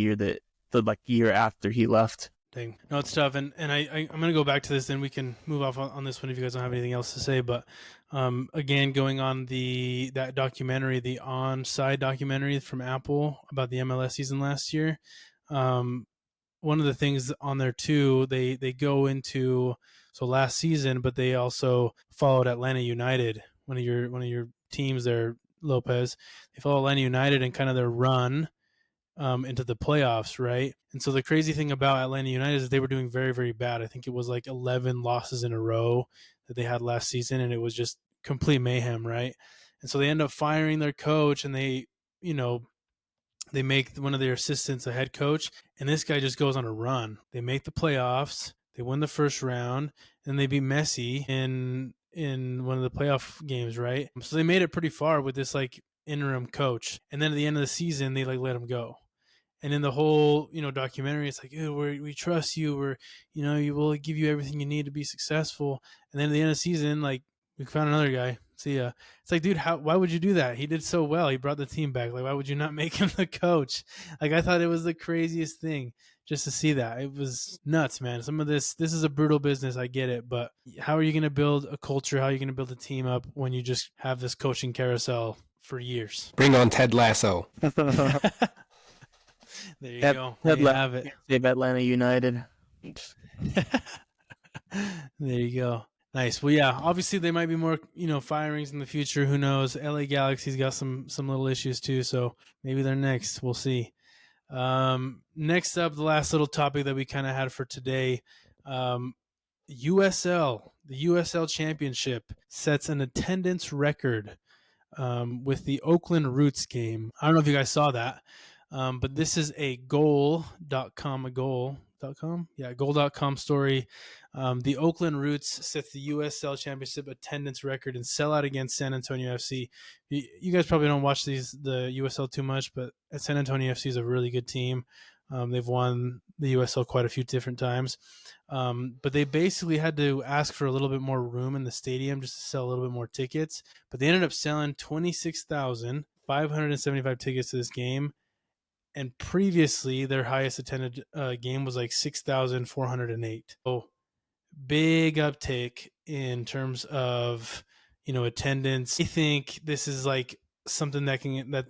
year after he left. Dang. No, it's tough. And I'm going to go back to this, then we can move off on this one if you guys don't have anything else to say. But again, going on that documentary, the Onside documentary from Apple about the MLS season last year, one of the things on there too, they go into, so last season, but they also followed Atlanta United, one of your teams there Lopez. They follow Atlanta United and kind of their run into the playoffs, right? And so the crazy thing about Atlanta United is they were doing very, very bad. I think it was like 11 losses in a row that they had last season, and it was just complete mayhem, right? And so they end up firing their coach, and they make one of their assistants a head coach, and this guy just goes on a run. They make the playoffs, they win the first round, and they beat Messi in one of the playoff games, right? So they made it pretty far with this like interim coach, and then at the end of the season, they like let him go. And in the whole, documentary, it's like, we trust you. You will give you everything you need to be successful. And then at the end of the season, like, we found another guy. See ya. It's like, dude, why would you do that? He did so well. He brought the team back. Like, why would you not make him the coach? Like, I thought it was the craziest thing just to see that. It was nuts, man. Some of this is a brutal business. I get it. But how are you going to build a culture? How are you going to build a team up when you just have this coaching carousel for years? Bring on Ted Lasso. There you go. There you have it. Save Atlanta United. There you go. Nice. Well, yeah, obviously there might be more, firings in the future. Who knows? LA Galaxy's got some little issues too, so maybe they're next. We'll see. Next up, the last little topic that we kind of had for today, USL. The USL Championship sets an attendance record with the Oakland Roots game. I don't know if you guys saw that. But this is a goal.com story. The Oakland Roots set the USL Championship attendance record and sell out against San Antonio FC. You guys probably don't watch the USL too much, but San Antonio FC is a really good team. They've won the USL quite a few different times. But they basically had to ask for a little bit more room in the stadium just to sell a little bit more tickets. But they ended up selling 26,575 tickets to this game. And previously, their highest attended game was like 6,408. So big uptick in terms of attendance. I think this is like something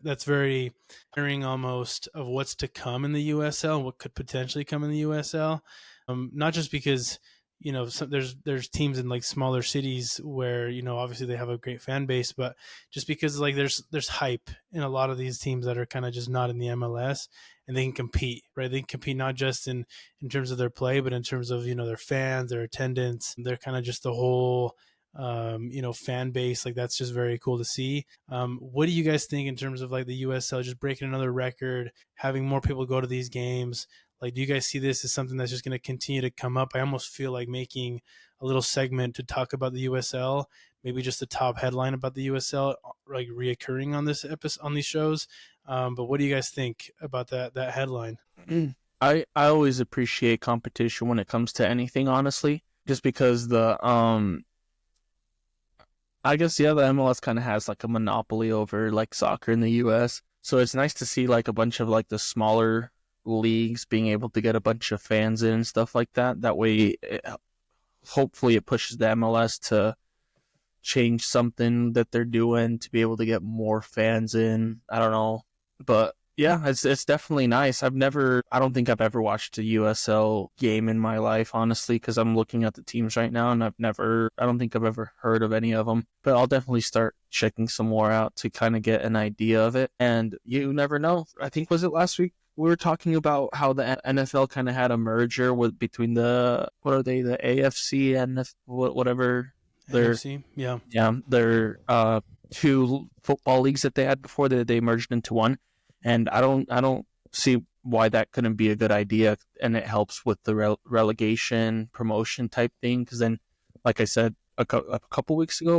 that's very hearing almost of what's to come in the USL, what could potentially come in the USL. Not just because there's teams in like smaller cities where obviously they have a great fan base, but just because like there's hype in a lot of these teams that are kind of just not in the MLS, and they can compete, right? They can compete not just in terms of their play, but in terms of their fans, their attendance. They're kind of just the whole fan base. Like, that's just very cool to see. What do you guys think in terms of like the USL just breaking another record, having more people go to these games? Like, do you guys see this as something that's just going to continue to come up? I almost feel like making a little segment to talk about the USL, maybe just the top headline about the USL, like reoccurring on this episode, on these shows. But what do you guys think about that headline? I always appreciate competition when it comes to anything, honestly, just because I guess, the MLS kind of has like a monopoly over like soccer in the US. So it's nice to see like a bunch of like the smaller leagues being able to get a bunch of fans in and stuff like that. That way, hopefully it pushes the MLS to change something that they're doing to be able to get more fans in. I don't know. But yeah, it's definitely nice. I don't think I've ever watched a USL game in my life, honestly, because I'm looking at the teams right now, and I don't think I've ever heard of any of them. But I'll definitely start checking some more out to kind of get an idea of it. And you never know. I think, was it last week? We were talking about how the NFL kind of had a merger between the AFC and whatever their NFC, yeah, their two football leagues that they had before that they merged into one, and I don't see why that couldn't be a good idea, and it helps with the relegation promotion type thing. Because then, like I said a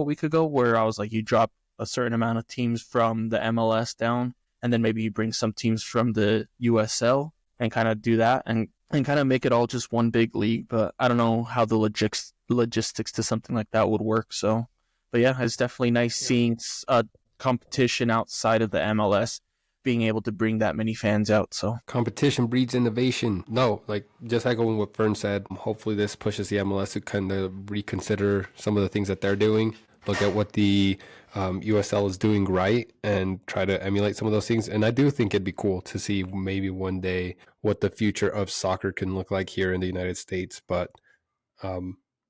week ago, where I was like, you drop a certain amount of teams from the MLS down, and then maybe you bring some teams from the USL and kind of do that and kind of make it all just one big league. But I don't know how the logistics to something like that would work. So, but yeah, it's definitely nice seeing a competition outside of the MLS being able to bring that many fans out. So competition breeds innovation. No, like just echoing what Fern said, hopefully this pushes the MLS to kind of reconsider some of the things that they're doing. Look at what the USL is doing right and try to emulate some of those things. And I do think it'd be cool to see maybe one day what the future of soccer can look like here in the United States. But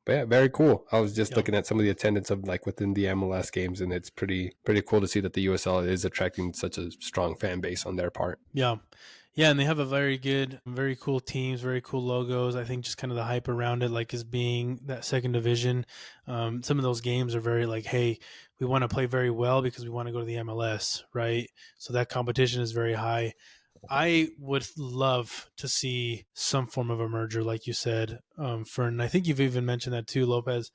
But yeah, very cool. I was just Yeah. looking at some of the attendance of like within the MLS games, and it's pretty cool to see that the USL is attracting such a strong fan base on their part. Yeah. Yeah, and they have a very good, very cool teams, very cool logos. I think just kind of the hype around it, like as being that second division. Some of those games are very like, hey, we want to play very well because we want to go to the MLS, right? So that competition is very high. I would love to see some form of a merger, like you said, Fern. I think you've even mentioned that too, Lopez,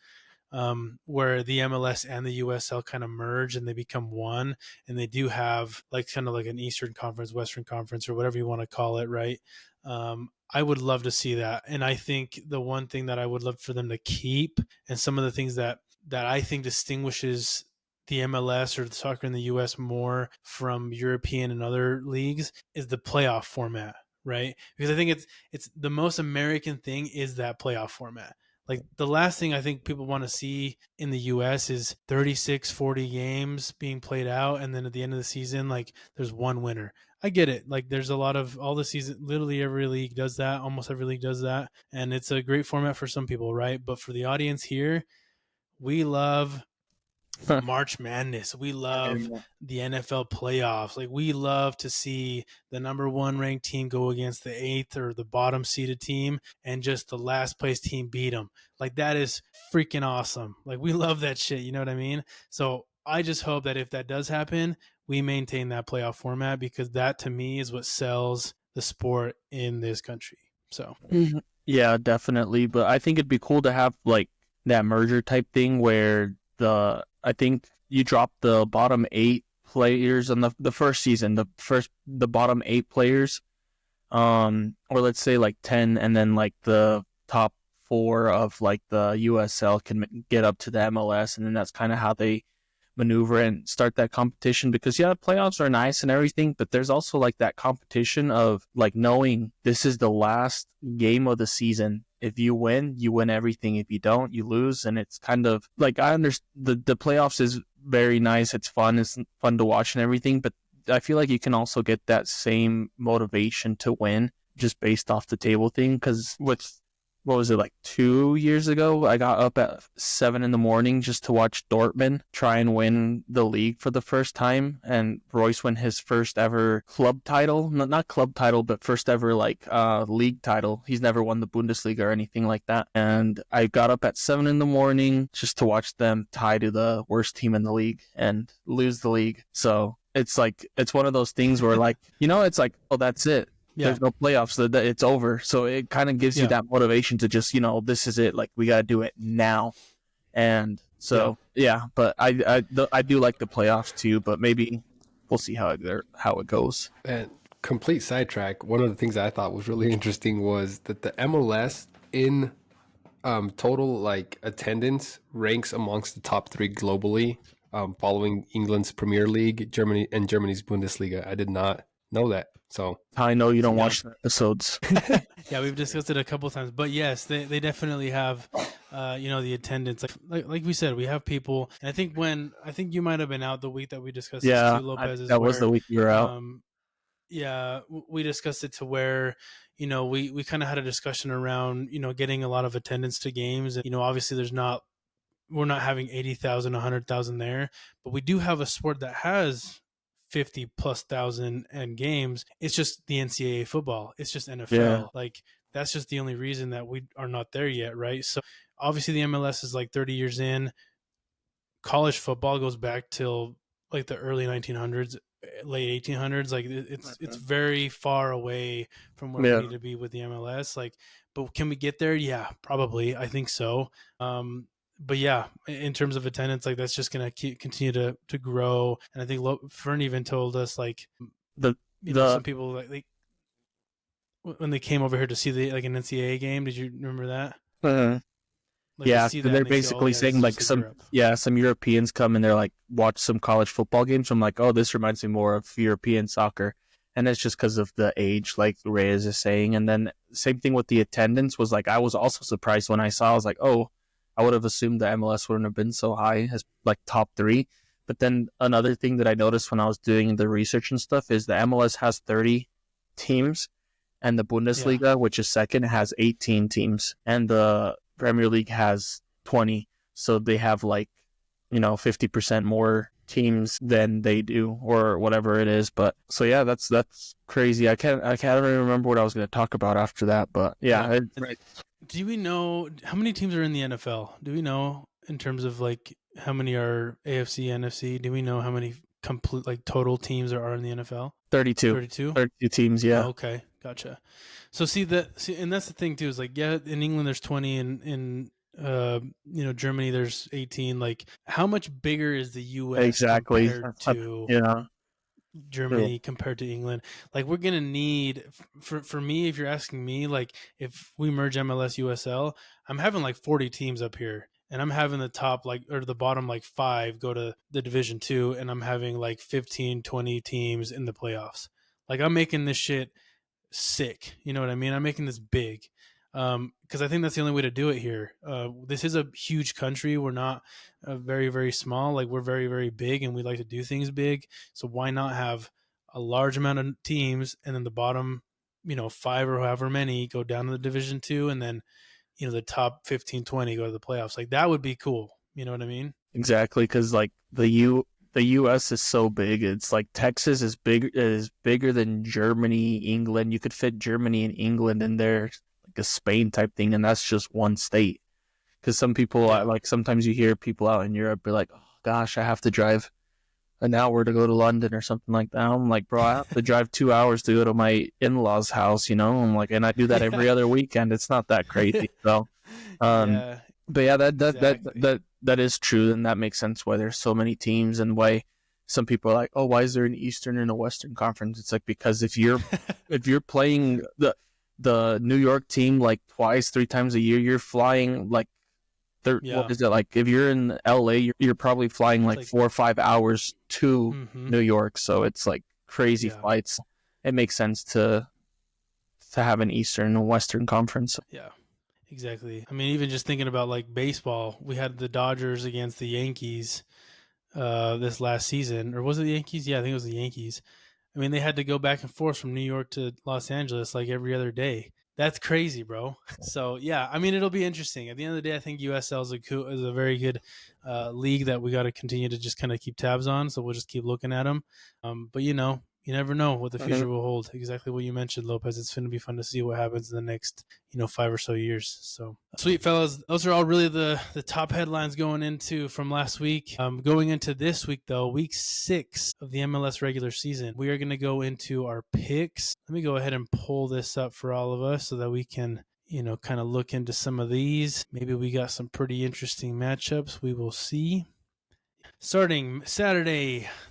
where the MLS and the USL kind of merge and they become one, and they do have like kind of like an Eastern Conference, Western Conference, or whatever you want to call it, right? I would love to see that, and I think the one thing that I would love for them to keep, and some of the things that I think distinguishes the MLS or the soccer in the US more from European and other leagues is the playoff format, right? Because I think it's the most American thing is that playoff format. Like the last thing I think people want to see in the US is 36, 40 games being played out. And then at the end of the season, like there's one winner. I get it. Like there's a lot of all the season, literally every league does that. Almost every league does that. And it's a great format for some people, right? But for the audience here, we love March Madness. We love the NFL playoffs. Like we love to see the number one ranked team go against the eighth or the bottom seeded team and just the last place team beat them. Like that is freaking awesome. Like we love that shit. You know what I mean? So I just hope that if that does happen, we maintain that playoff format because that to me is what sells the sport in this country. So Yeah, definitely. But I think it'd be cool to have like that merger type thing where I think you drop the bottom 8 players on the first season, the bottom 8 players, or let's say like 10, and then like the top 4 of like the USL can get up to the MLS, and then that's kind of how they maneuver and start that competition. Because yeah, playoffs are nice and everything, but there's also like that competition of like knowing this is the last game of the season. If you win everything. If you don't, you lose. And it's kind of like, I understand the playoffs is very nice. It's fun to watch and everything, but I feel like you can also get that same motivation to win just based off the table thing. Because what was it, like 2 years ago? I got up at 7 a.m. just to watch Dortmund try and win the league for the first time, and Royce win his first ever club title. Not club title, but first ever like league title. He's never won the Bundesliga or anything like that. And I got up at 7 a.m. just to watch them tie to the worst team in the league and lose the league. So it's like, it's one of those things where like, it's like, oh, that's it. Yeah. There's no playoffs, so it's over. So it kind of gives you that motivation to just, this is it. Like we got to do it now. And so, but I do like the playoffs too, but maybe we'll see how it goes. And complete sidetrack. One of the things I thought was really interesting was that the MLS in total like attendance ranks amongst the top 3 globally, following England's Premier League, Germany's Bundesliga. I did not know that. So I know you don't watch the episodes. Yeah, we've discussed it a couple of times, but yes, they definitely have, the attendance. Like we said, we have people, and I think you might have been out the week that we discussed this too, Lopez. That was the week you were out. We discussed it to where, we kind of had a discussion around, getting a lot of attendance to games, and obviously we're not having 80,000, 100,000 there, but we do have a sport that has 50,000+ and games. It's just the NCAA football. It's just NFL. Yeah. Like that's just the only reason that we are not there yet, right? So obviously the MLS is like 30 years in. College football goes back till like the early 1900s, late 1800s. Like it's very far away from where we need to be with the MLS. Like, but can we get there? Yeah, probably. I think so. But yeah, in terms of attendance, like that's just going to continue to grow. And I think Fern even told us like some people like when they came over here to see an NCAA game. Did you remember that? Like they're basically saying like some Europeans come and they're like watch some college football games. I'm like, oh, this reminds me more of European soccer. And it's just because of the age, like Reyes is saying. And then same thing with the attendance was like, I was also surprised when I saw, I was like, oh, I would have assumed the MLS wouldn't have been so high as like top 3. But then another thing that I noticed when I was doing the research and stuff is the MLS has 30 teams and the Bundesliga, which is second, has 18 teams. And the Premier League has 20, so they have 50% more teams than they do, or whatever it is. But so yeah, that's crazy. I can't even remember what I was going to talk about after that. But yeah. Do we know how many teams are in the NFL? Do we know in terms of how many are AFC, NFC? Do we know how many complete total teams there are in the NFL? 32. 32? 32 teams, yeah. Oh, okay, gotcha. So and that's the thing too, is in England there's 20, in Germany there's 18. How much bigger is the US exactly compared to Germany compared to England? We're gonna need, for me, if you're asking me, if we merge MLS USL, I'm having 40 teams up here, and I'm having the top or the bottom 5 go to the Division 2, and I'm having 15, 20 teams in the playoffs. I'm making this shit sick, you know what I mean? I'm making this big, because I think that's the only way to do it here. This is a huge country. We're not very, very small. We're very, very big, and we like to do things big. So why not have a large amount of teams, and then the bottom 5 or however many go down to the Division 2, and then the top 15, 20 go to the playoffs? That would be cool. You know what I mean? Exactly, because the U.S. is so big. It's Texas is bigger than Germany, England. You could fit Germany and England in there, a Spain type thing, and that's just one state. Because some people, sometimes you hear people out in Europe be like, "Oh gosh, I have to drive an hour to go to London or something like that." I'm like, bro, I have to drive 2 hours to go to my in-laws' house. I'm like, and I do that every other weekend. It's not that crazy. So, but yeah, that is true, and that makes sense why there's so many teams, and why some people are like, oh, why is there an Eastern and a Western Conference? It's because if you're playing the New York team twice, 3 times a year, you're flying what is it if you're in LA, you're probably flying 4 or 5 hours to New York, so it's crazy flights. It makes sense to have an Eastern and Western Conference. Yeah. Exactly. I mean, even just thinking about baseball, we had the Dodgers against the Yankees this last season, or was it the Yankees? Yeah, I think it was the Yankees. I mean, they had to go back and forth from New York to Los Angeles every other day. That's crazy, bro. So yeah, I mean, it'll be interesting. At the end of the day, I think USL is a very good league that we got to continue to just kind of keep tabs on. So we'll just keep looking at them. But you never know what the future will hold. Exactly what you mentioned, Lopez. It's going to be fun to see what happens in the next, 5 or so years. So sweet, fellas. Those are all really the top headlines going into from last week. Going into this week, though, week 6 of the MLS regular season, we are going to go into our picks. Let me go ahead and pull this up for all of us so that we can, kind of look into some of these. Maybe we got some pretty interesting matchups. We will see. Starting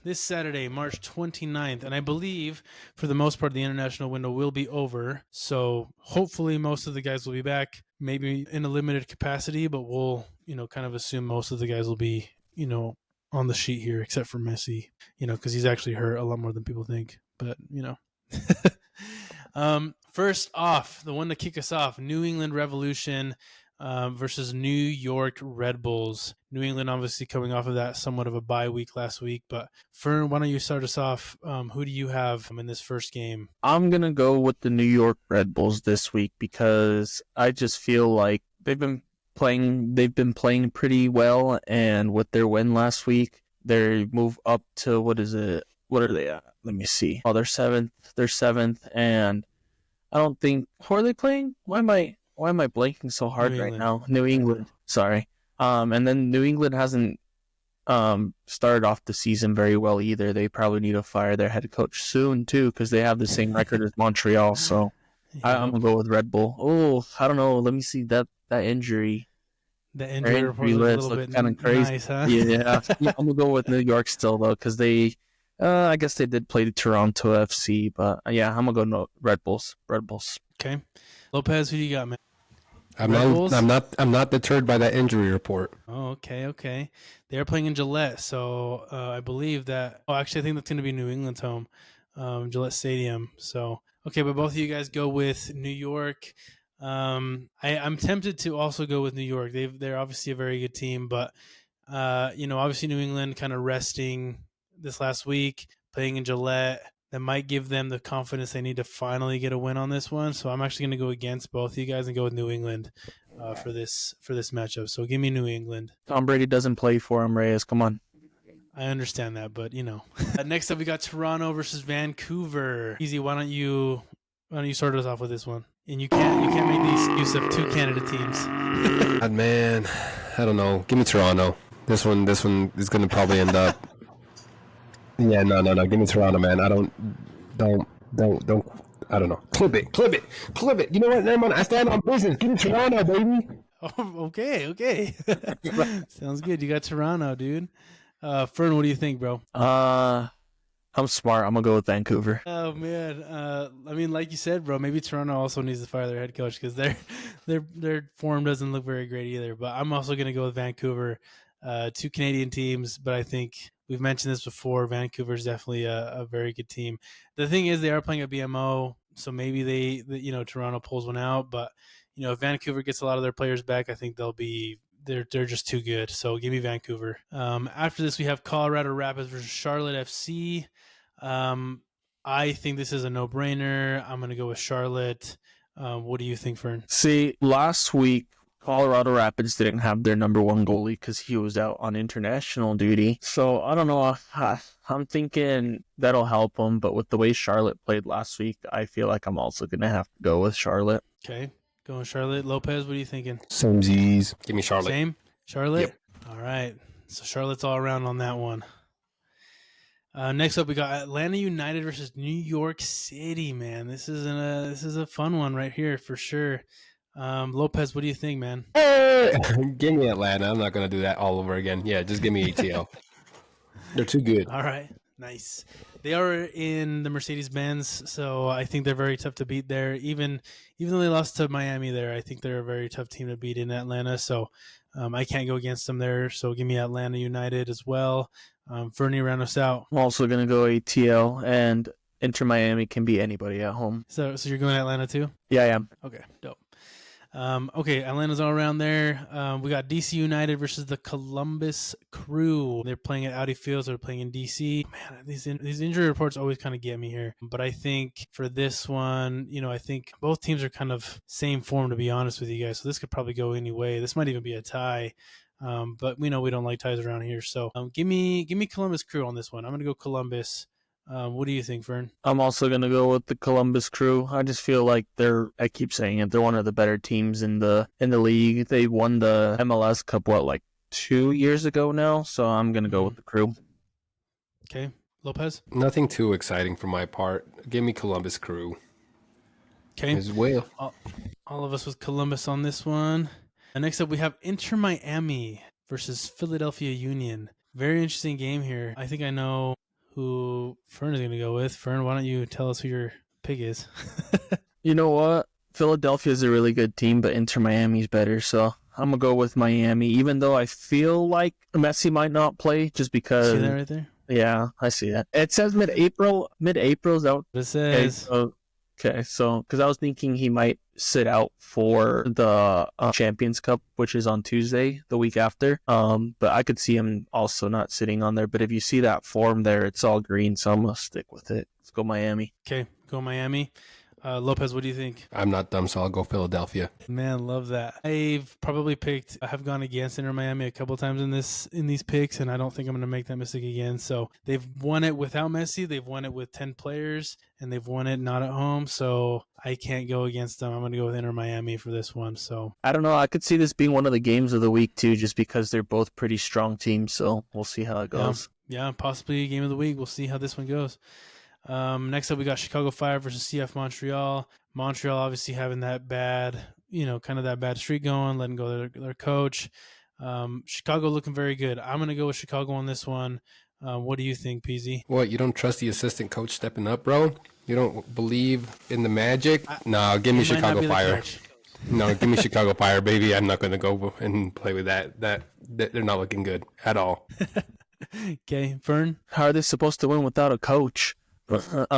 this Saturday, March 29th, and I believe for the most part the international window will be over, so hopefully most of the guys will be back, maybe in a limited capacity, but we'll kind of assume most of the guys will be on the sheet here, except for Messi, because he's actually hurt a lot more than people think, but first off, the one to kick us off, New England Revolution versus New York Red Bulls. New England obviously coming off of that somewhat of a bye week last week. But Fern, why don't you start us off? Who do you have in this first game? I'm going to go with the New York Red Bulls this week because I just feel like they've been playing pretty well, and with their win last week, they move up to what are they at? Let me see. Oh, they're seventh, and I don't think, who are they playing? Why am I blanking so hard right now? New England. Sorry. And then New England hasn't started off the season very well either. They probably need to fire their head coach soon too, because they have the same record as Montreal. So I'm gonna go with Red Bull. Oh, I don't know. Let me see that injury. The injury report looks a little bit kind of crazy, nice, huh? Yeah, I'm gonna go with New York still though, because they, I guess they did play the Toronto FC, but yeah, I'm gonna go Red Bulls. Okay, Lopez, who do you got, man? I'm not deterred by that injury report. Oh, okay. They're playing in Gillette, so I believe that. Oh, actually, I think that's going to be New England's home, Gillette Stadium. So okay, but both of you guys go with New York. I'm tempted to also go with New York. They're obviously a very good team, but obviously New England kind of resting this last week, playing in Gillette. That might give them the confidence they need to finally get a win on this one. So I'm actually going to go against both of you guys and go with New England. for this matchup. So give me New England. Tom Brady doesn't play for him, Reyes. Come on. I understand that, but next up we got Toronto versus Vancouver. Easy, why don't you start us off with this one? And you can't make the excuse of two Canada teams. God, man, I don't know. Give me Toronto. This one is going to probably end up. Yeah, no. Give me Toronto, man. I don't. I don't know. Clip it. You know what? Never mind. I stand on business. Give me Toronto, baby. Oh, okay. Sounds good. You got Toronto, dude. Fern, what do you think, bro? I'm smart. I'm gonna go with Vancouver. Oh man, I mean, like you said, bro, maybe Toronto also needs to fire their head coach because their form doesn't look very great either. But I'm also gonna go with Vancouver. Two Canadian teams, but I think we've mentioned this before. Vancouver is definitely a very good team. The thing is, they are playing at BMO, so maybe Toronto pulls one out. But if Vancouver gets a lot of their players back, I think they're just too good. So give me Vancouver. After this, we have Colorado Rapids versus Charlotte FC. I think this is a no-brainer. I'm going to go with Charlotte. What do you think, Fern? See, last week, Colorado Rapids didn't have their number one goalie because he was out on international duty. So I don't know. I'm thinking that'll help them. But with the way Charlotte played last week, I feel like I'm also going to have to go with Charlotte. Okay. Going Charlotte. Lopez, what are you thinking? Same Z's. Give me Charlotte. Same? Charlotte? Yep. All right. So Charlotte's all around on that one. Next up, we got Atlanta United versus New York City, man. This is a fun one right here for sure. Lopez, what do you think, man? Give me Atlanta. I'm not going to do that all over again. Yeah, just give me ATL. They're too good. All right. Nice. They are in the Mercedes-Benz, so I think they're very tough to beat there. Even though they lost to Miami there, I think they're a very tough team to beat in Atlanta. So I can't go against them there. So give me Atlanta United as well. Fernie, round us out. I'm also going to go ATL, and Inter Miami can beat anybody at home. So you're going to Atlanta too? Yeah, I am. Okay, dope. Okay, Atlanta's all around there. We got DC United versus the Columbus Crew. They're playing at Audi Field, so they're playing in DC. Man, these injury reports always kind of get me here. But I think for this one, I think both teams are kind of same form, to be honest with you guys. So this could probably go any way. This might even be a tie. But we know we don't like ties around here. So give me Columbus Crew on this one. I'm going to go Columbus. What do you think, Fern? I'm also going to go with the Columbus Crew. I just feel like I keep saying it, they're one of the better teams in the league. They won the MLS Cup, 2 years ago now? So I'm going to go with the Crew. Okay. Lopez? Nothing too exciting for my part. Give me Columbus Crew. Okay. As well. All of us with Columbus on this one. And next up, we have Inter Miami versus Philadelphia Union. Very interesting game here. I think I know who Fern is going to go with. Fern, why don't you tell us who your pick is? You know what? Philadelphia is a really good team, but Inter Miami's better. So I'm going to go with Miami, even though I feel like Messi might not play just because. See that right there? Yeah, I see that. It says mid-April. Mid-April, is that what it says? Okay, so because I was thinking he might sit out for the Champions Cup, which is on Tuesday, the week after. But I could see him also not sitting on there. But if you see that form there, it's all green, so I'm going to stick with it. Let's go Miami. Okay, go Miami. Lopez, what do you think? I'm not dumb, so I'll go Philadelphia. Man, love that. I have gone against Inter Miami a couple times in these picks, and I don't think I'm going to make that mistake again. So they've won it without Messi. They've won it with 10 players, and they've won it not at home. So I can't go against them. I'm going to go with Inter Miami for this one. So I don't know. I could see this being one of the games of the week, too, just because they're both pretty strong teams. So we'll see how it goes. Yeah, possibly game of the week. We'll see how this one goes. Next up, we got Chicago Fire versus CF Montreal. Montreal obviously having that bad, that bad streak going, letting go their coach. Chicago looking very good. I'm going to go with Chicago on this one. What do you think, PZ? What, you don't trust the assistant coach stepping up, bro? You don't believe in the magic? No, give me Chicago Fire. No, give me Chicago Fire, baby. I'm not going to go and play with that. They're not looking good at all. Okay, Fern? How are they supposed to win without a coach? But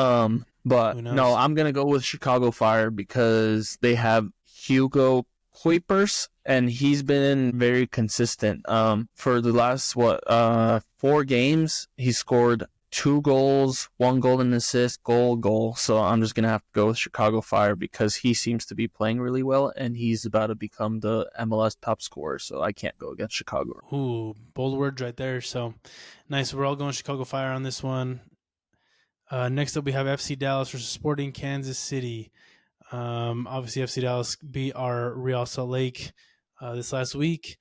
no, I'm going to go with Chicago Fire because they have Hugo Kuipers, and he's been very consistent. For the last, 4 games, he scored 2 goals, 1 golden assist, goal. So I'm just going to have to go with Chicago Fire because he seems to be playing really well, and he's about to become the MLS top scorer, so I can't go against Chicago. Ooh, bold words right there. So nice. We're all going Chicago Fire on this one. Next up, we have FC Dallas versus Sporting Kansas City. Obviously, FC Dallas beat our Real Salt Lake this last week.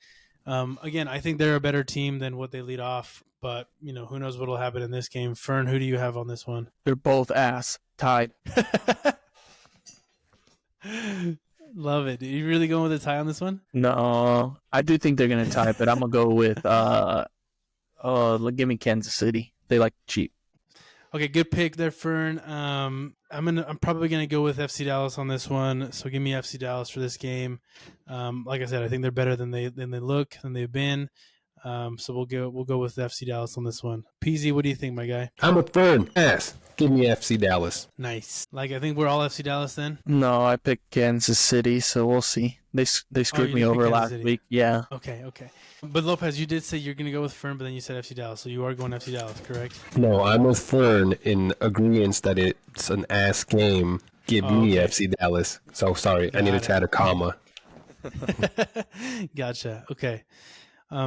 Again, I think they're a better team than what they lead off, but who knows what will happen in this game. Fern, who do you have on this one? They're both ass tied. Love it. Are you really going with a tie on this one? No, I do think they're gonna tie, but I'm gonna go with give me Kansas City. They like cheap. Okay, good pick there, Fern. I'm probably gonna go with FC Dallas on this one. So give me FC Dallas for this game. Like I said, I think they're better than they look, than they've been. So we'll go with FC Dallas on this one. PZ, what do you think, my guy? I'm a Fern. Yes. Give me FC Dallas. Nice. I think we're all FC Dallas then. No, I picked Kansas City, so we'll see. They screwed me over last week. Yeah. Okay. But Lopez, you did say you're gonna go with Fern, but then you said FC Dallas, so you are going FC Dallas, correct? No, I'm with Fern in agreement that it's an ass game. Give me FC Dallas. So sorry, I needed to add a comma. Gotcha. Okay.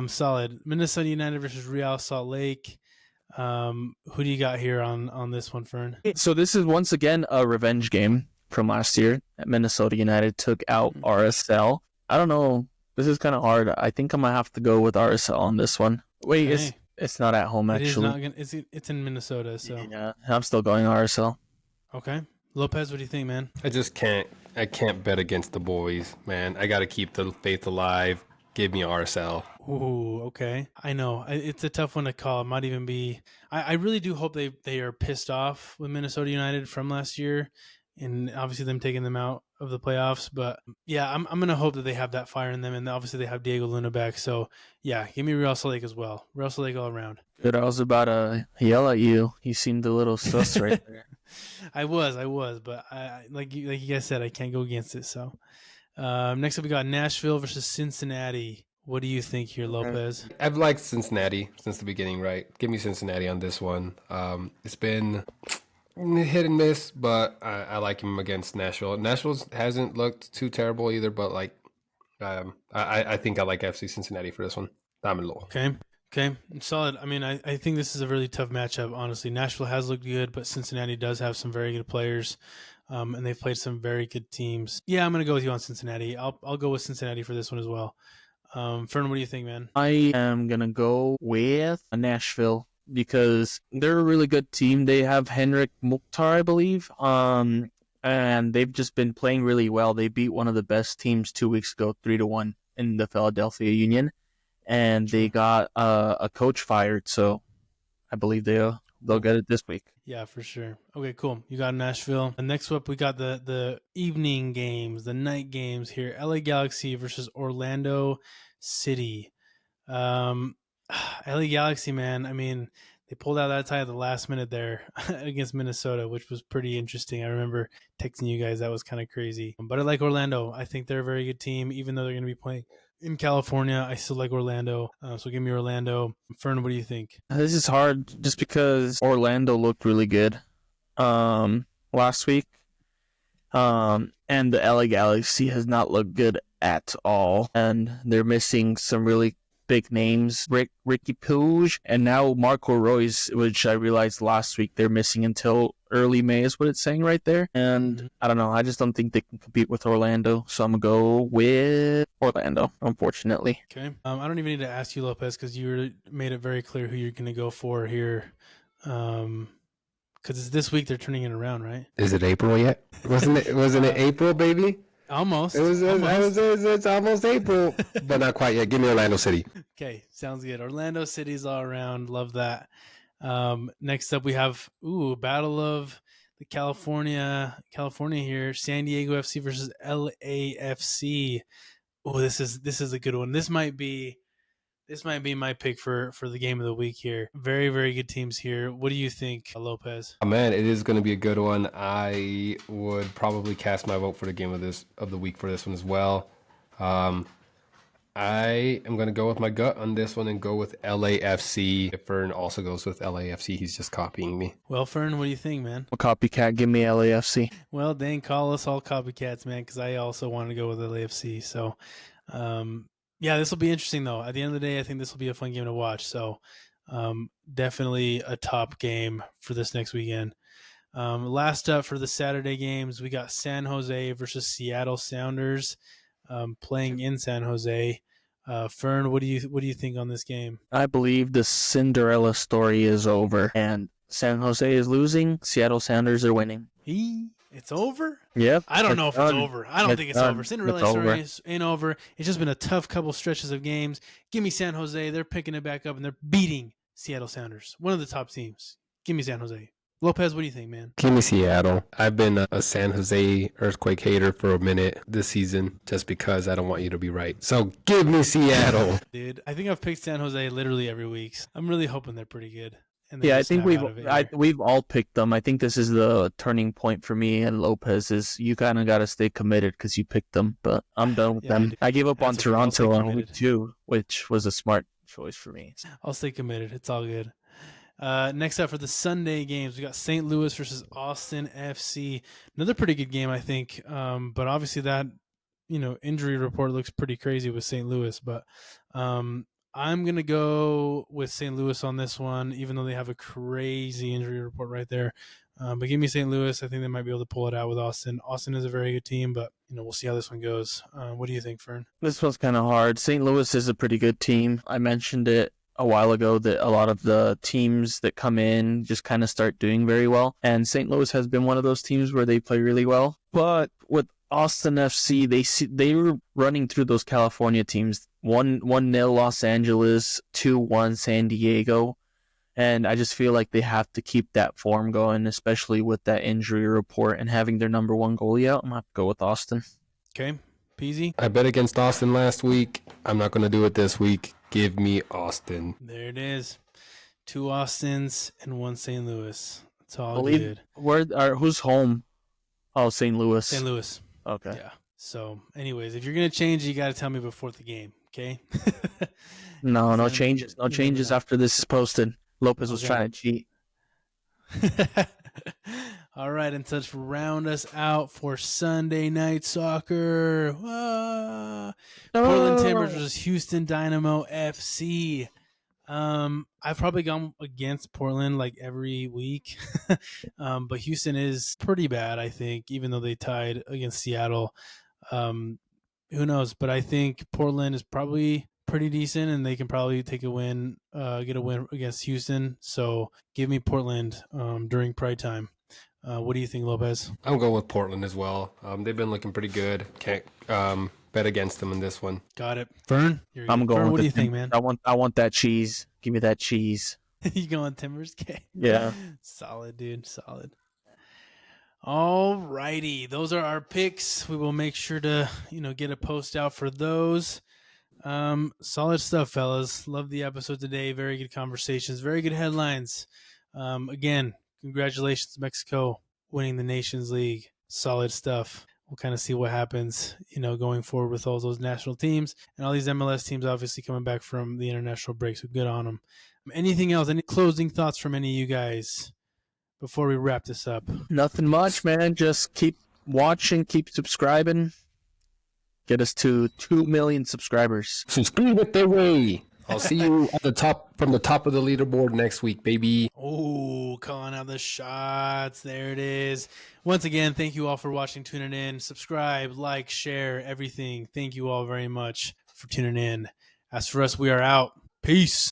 Solid. Minnesota United versus Real Salt Lake. Who do you got here on this one, Fern? So this is once again a revenge game from last year. Minnesota United took out RSL. I don't know. This is kind of hard. I think I'm gonna have to go with RSL on this one. Wait, it's not at home actually. It's in Minnesota, so yeah, I'm still going RSL. Okay. Lopez, what do you think, man? I can't bet against the boys, man. I got to keep the faith alive. Give me RSL. Ooh, okay. I know. It's a tough one to call. It might even be... I really do hope they are pissed off with Minnesota United from last year, and obviously them taking them out of the playoffs. But yeah, I'm going to hope that they have that fire in them, and obviously they have Diego Luna back. So yeah, give me Real Salt Lake as well. Real Salt Lake all around. Good. I was about to yell at you. You seemed a little sus right there. I was, but I like you guys said, I can't go against it. So next up, we got Nashville versus Cincinnati. What do you think here, Lopez? I've liked Cincinnati since the beginning, right? Give me Cincinnati on this one. It's been hit and miss, but I like him against Nashville. Nashville hasn't looked too terrible either, but I think I like FC Cincinnati for this one. Dámelo. Okay, solid. I mean, I think this is a really tough matchup, honestly. Nashville has looked good, but Cincinnati does have some very good players, and they've played some very good teams. Yeah, I'm going to go with you on Cincinnati. I'll go with Cincinnati for this one as well. Fern, what do you think, man? I am going to go with Nashville because they're a really good team. They have Henrik Mukhtar, I believe, and they've just been playing really well. They beat one of the best teams 2 weeks ago, 3-1 in the Philadelphia Union. And they got a coach fired, so I believe they'll get it this week. Yeah, for sure. Okay, cool. You got Nashville. And next up, we got the evening games, the night games here. LA Galaxy versus Orlando City. LA Galaxy, man, I mean, they pulled out that tie at the last minute there against Minnesota, which was pretty interesting. I remember texting you guys. That was kind of crazy. But I like Orlando. I think they're a very good team, even though they're going to be playing in California. I still like Orlando. So give me Orlando. Fern, what do you think? This is hard just because Orlando looked really good last week. And the LA Galaxy has not looked good at all. And they're missing some really big names. Ricky Puig and now Marco Royce, which I realized last week they're missing until early May is what it's saying right there. And I don't know. I just don't think they can compete with Orlando. So I'm going to go with Orlando, unfortunately. Okay. I don't even need to ask you, Lopez, because you made it very clear who you're going to go for here. Because it's this week they're turning it around, right? Is it April yet? Wasn't it April, baby? Almost. It's almost April, but not quite yet. Give me Orlando City. Okay, sounds good. Orlando City's all around. Love that. Next up, we have Battle of the California here. San Diego FC versus LAFC. Oh, this is a good one. This might be my pick for the game of the week here. Very, very good teams here. What do you think, Lopez? Oh, man, it is going to be a good one. I would probably cast my vote for the game of the week for this one as well. I am going to go with my gut on this one and go with LAFC. If Fern also goes with LAFC, he's just copying me. Well, Fern, what do you think, man? A copycat, give me LAFC. Well, dang, call us all copycats, man, because I also want to go with LAFC. So, yeah, this will be interesting, though. At the end of the day, I think this will be a fun game to watch. So, definitely a top game for this next weekend. Last up for the Saturday games, we got San Jose versus Seattle Sounders, playing in San Jose. Fern, what do you think on this game? I believe the Cinderella story is over, and San Jose is losing. Seattle Sounders are winning. It's over? Yep. I don't know if it's done. over. I don't think it's done. over. Cinderella story ain't over. It's just been a tough couple stretches of games. Give me San Jose. They're picking it back up, and they're beating Seattle Sounders, one of the top teams. Give me San Jose. Lopez, what do you think, man? Give me Seattle. I've been a San Jose Earthquake hater for a minute this season just because I don't want you to be right. So give me Seattle. Dude, I think I've picked San Jose literally every week. I'm really hoping they're pretty good. Yeah, I think we've all picked them. I think this is the turning point for me and Lopez is you kind of got to stay committed because you picked them, but I'm done with them. I gave up on Toronto on week 2, which was a smart choice for me. I'll stay committed. It's all good. Next up for the Sunday games, we got St. Louis versus Austin FC. Another pretty good game, I think. But obviously that, injury report looks pretty crazy with St. Louis. But I'm going to go with St. Louis on this one, even though they have a crazy injury report right there. But give me St. Louis. I think they might be able to pull it out with Austin. Austin is a very good team, but we'll see how this one goes. What do you think, Fern? This one's kind of hard. St. Louis is a pretty good team. I mentioned it a while ago that a lot of the teams that come in just kind of start doing very well. And St. Louis has been one of those teams where they play really well. But with Austin FC, they were running through those California teams. 1-0 Los Angeles, 2-1 San Diego. And I just feel like they have to keep that form going, especially with that injury report and having their number one goalie out. I'm going to have to go with Austin. Okay. Peasy? I bet against Austin last week. I'm not going to do it this week. Give me Austin. There it is. 2 Austins and 1 St. Louis. It's all good. Who's home? Oh, St. Louis. St. Louis. Okay. Yeah. So, anyways, if you're going to change, you got to tell me before the game, okay? No changes. No changes after this is posted. Lopez was trying to cheat. All right, and to round us out for Sunday night soccer, Portland Timbers versus Houston Dynamo FC. I've probably gone against Portland like every week, but Houston is pretty bad, I think, even though they tied against Seattle. Who knows? But I think Portland is probably pretty decent, and they can probably take a win, get a win against Houston. So give me Portland during Pride time. What do you think, Lopez? I'm going with Portland as well. They've been looking pretty good. Can't bet against them in this one. Got it. Fern? I'm going Fern, with what do you think, man? I want that cheese. Give me that cheese. You going Timbers? Okay. Yeah. Solid, dude. Solid. All righty. Those are our picks. We will make sure to, get a post out for those. Solid stuff, fellas. Love the episode today. Very good conversations. Very good headlines. Again, congratulations, Mexico, winning the Nations League. Solid stuff. We'll kind of see what happens, going forward with all those national teams and all these MLS teams obviously coming back from the international break. So good on them. Anything else? Any closing thoughts from any of you guys before we wrap this up? Nothing much, man. Just keep watching, keep subscribing. Get us to 2 million subscribers. Subscribe it their way. I'll see you at the top from the top of the leaderboard next week, baby. Oh, calling out the shots. There it is. Once again, thank you all for watching, tuning in. Subscribe, like, share, everything. Thank you all very much for tuning in. As for us, we are out. Peace.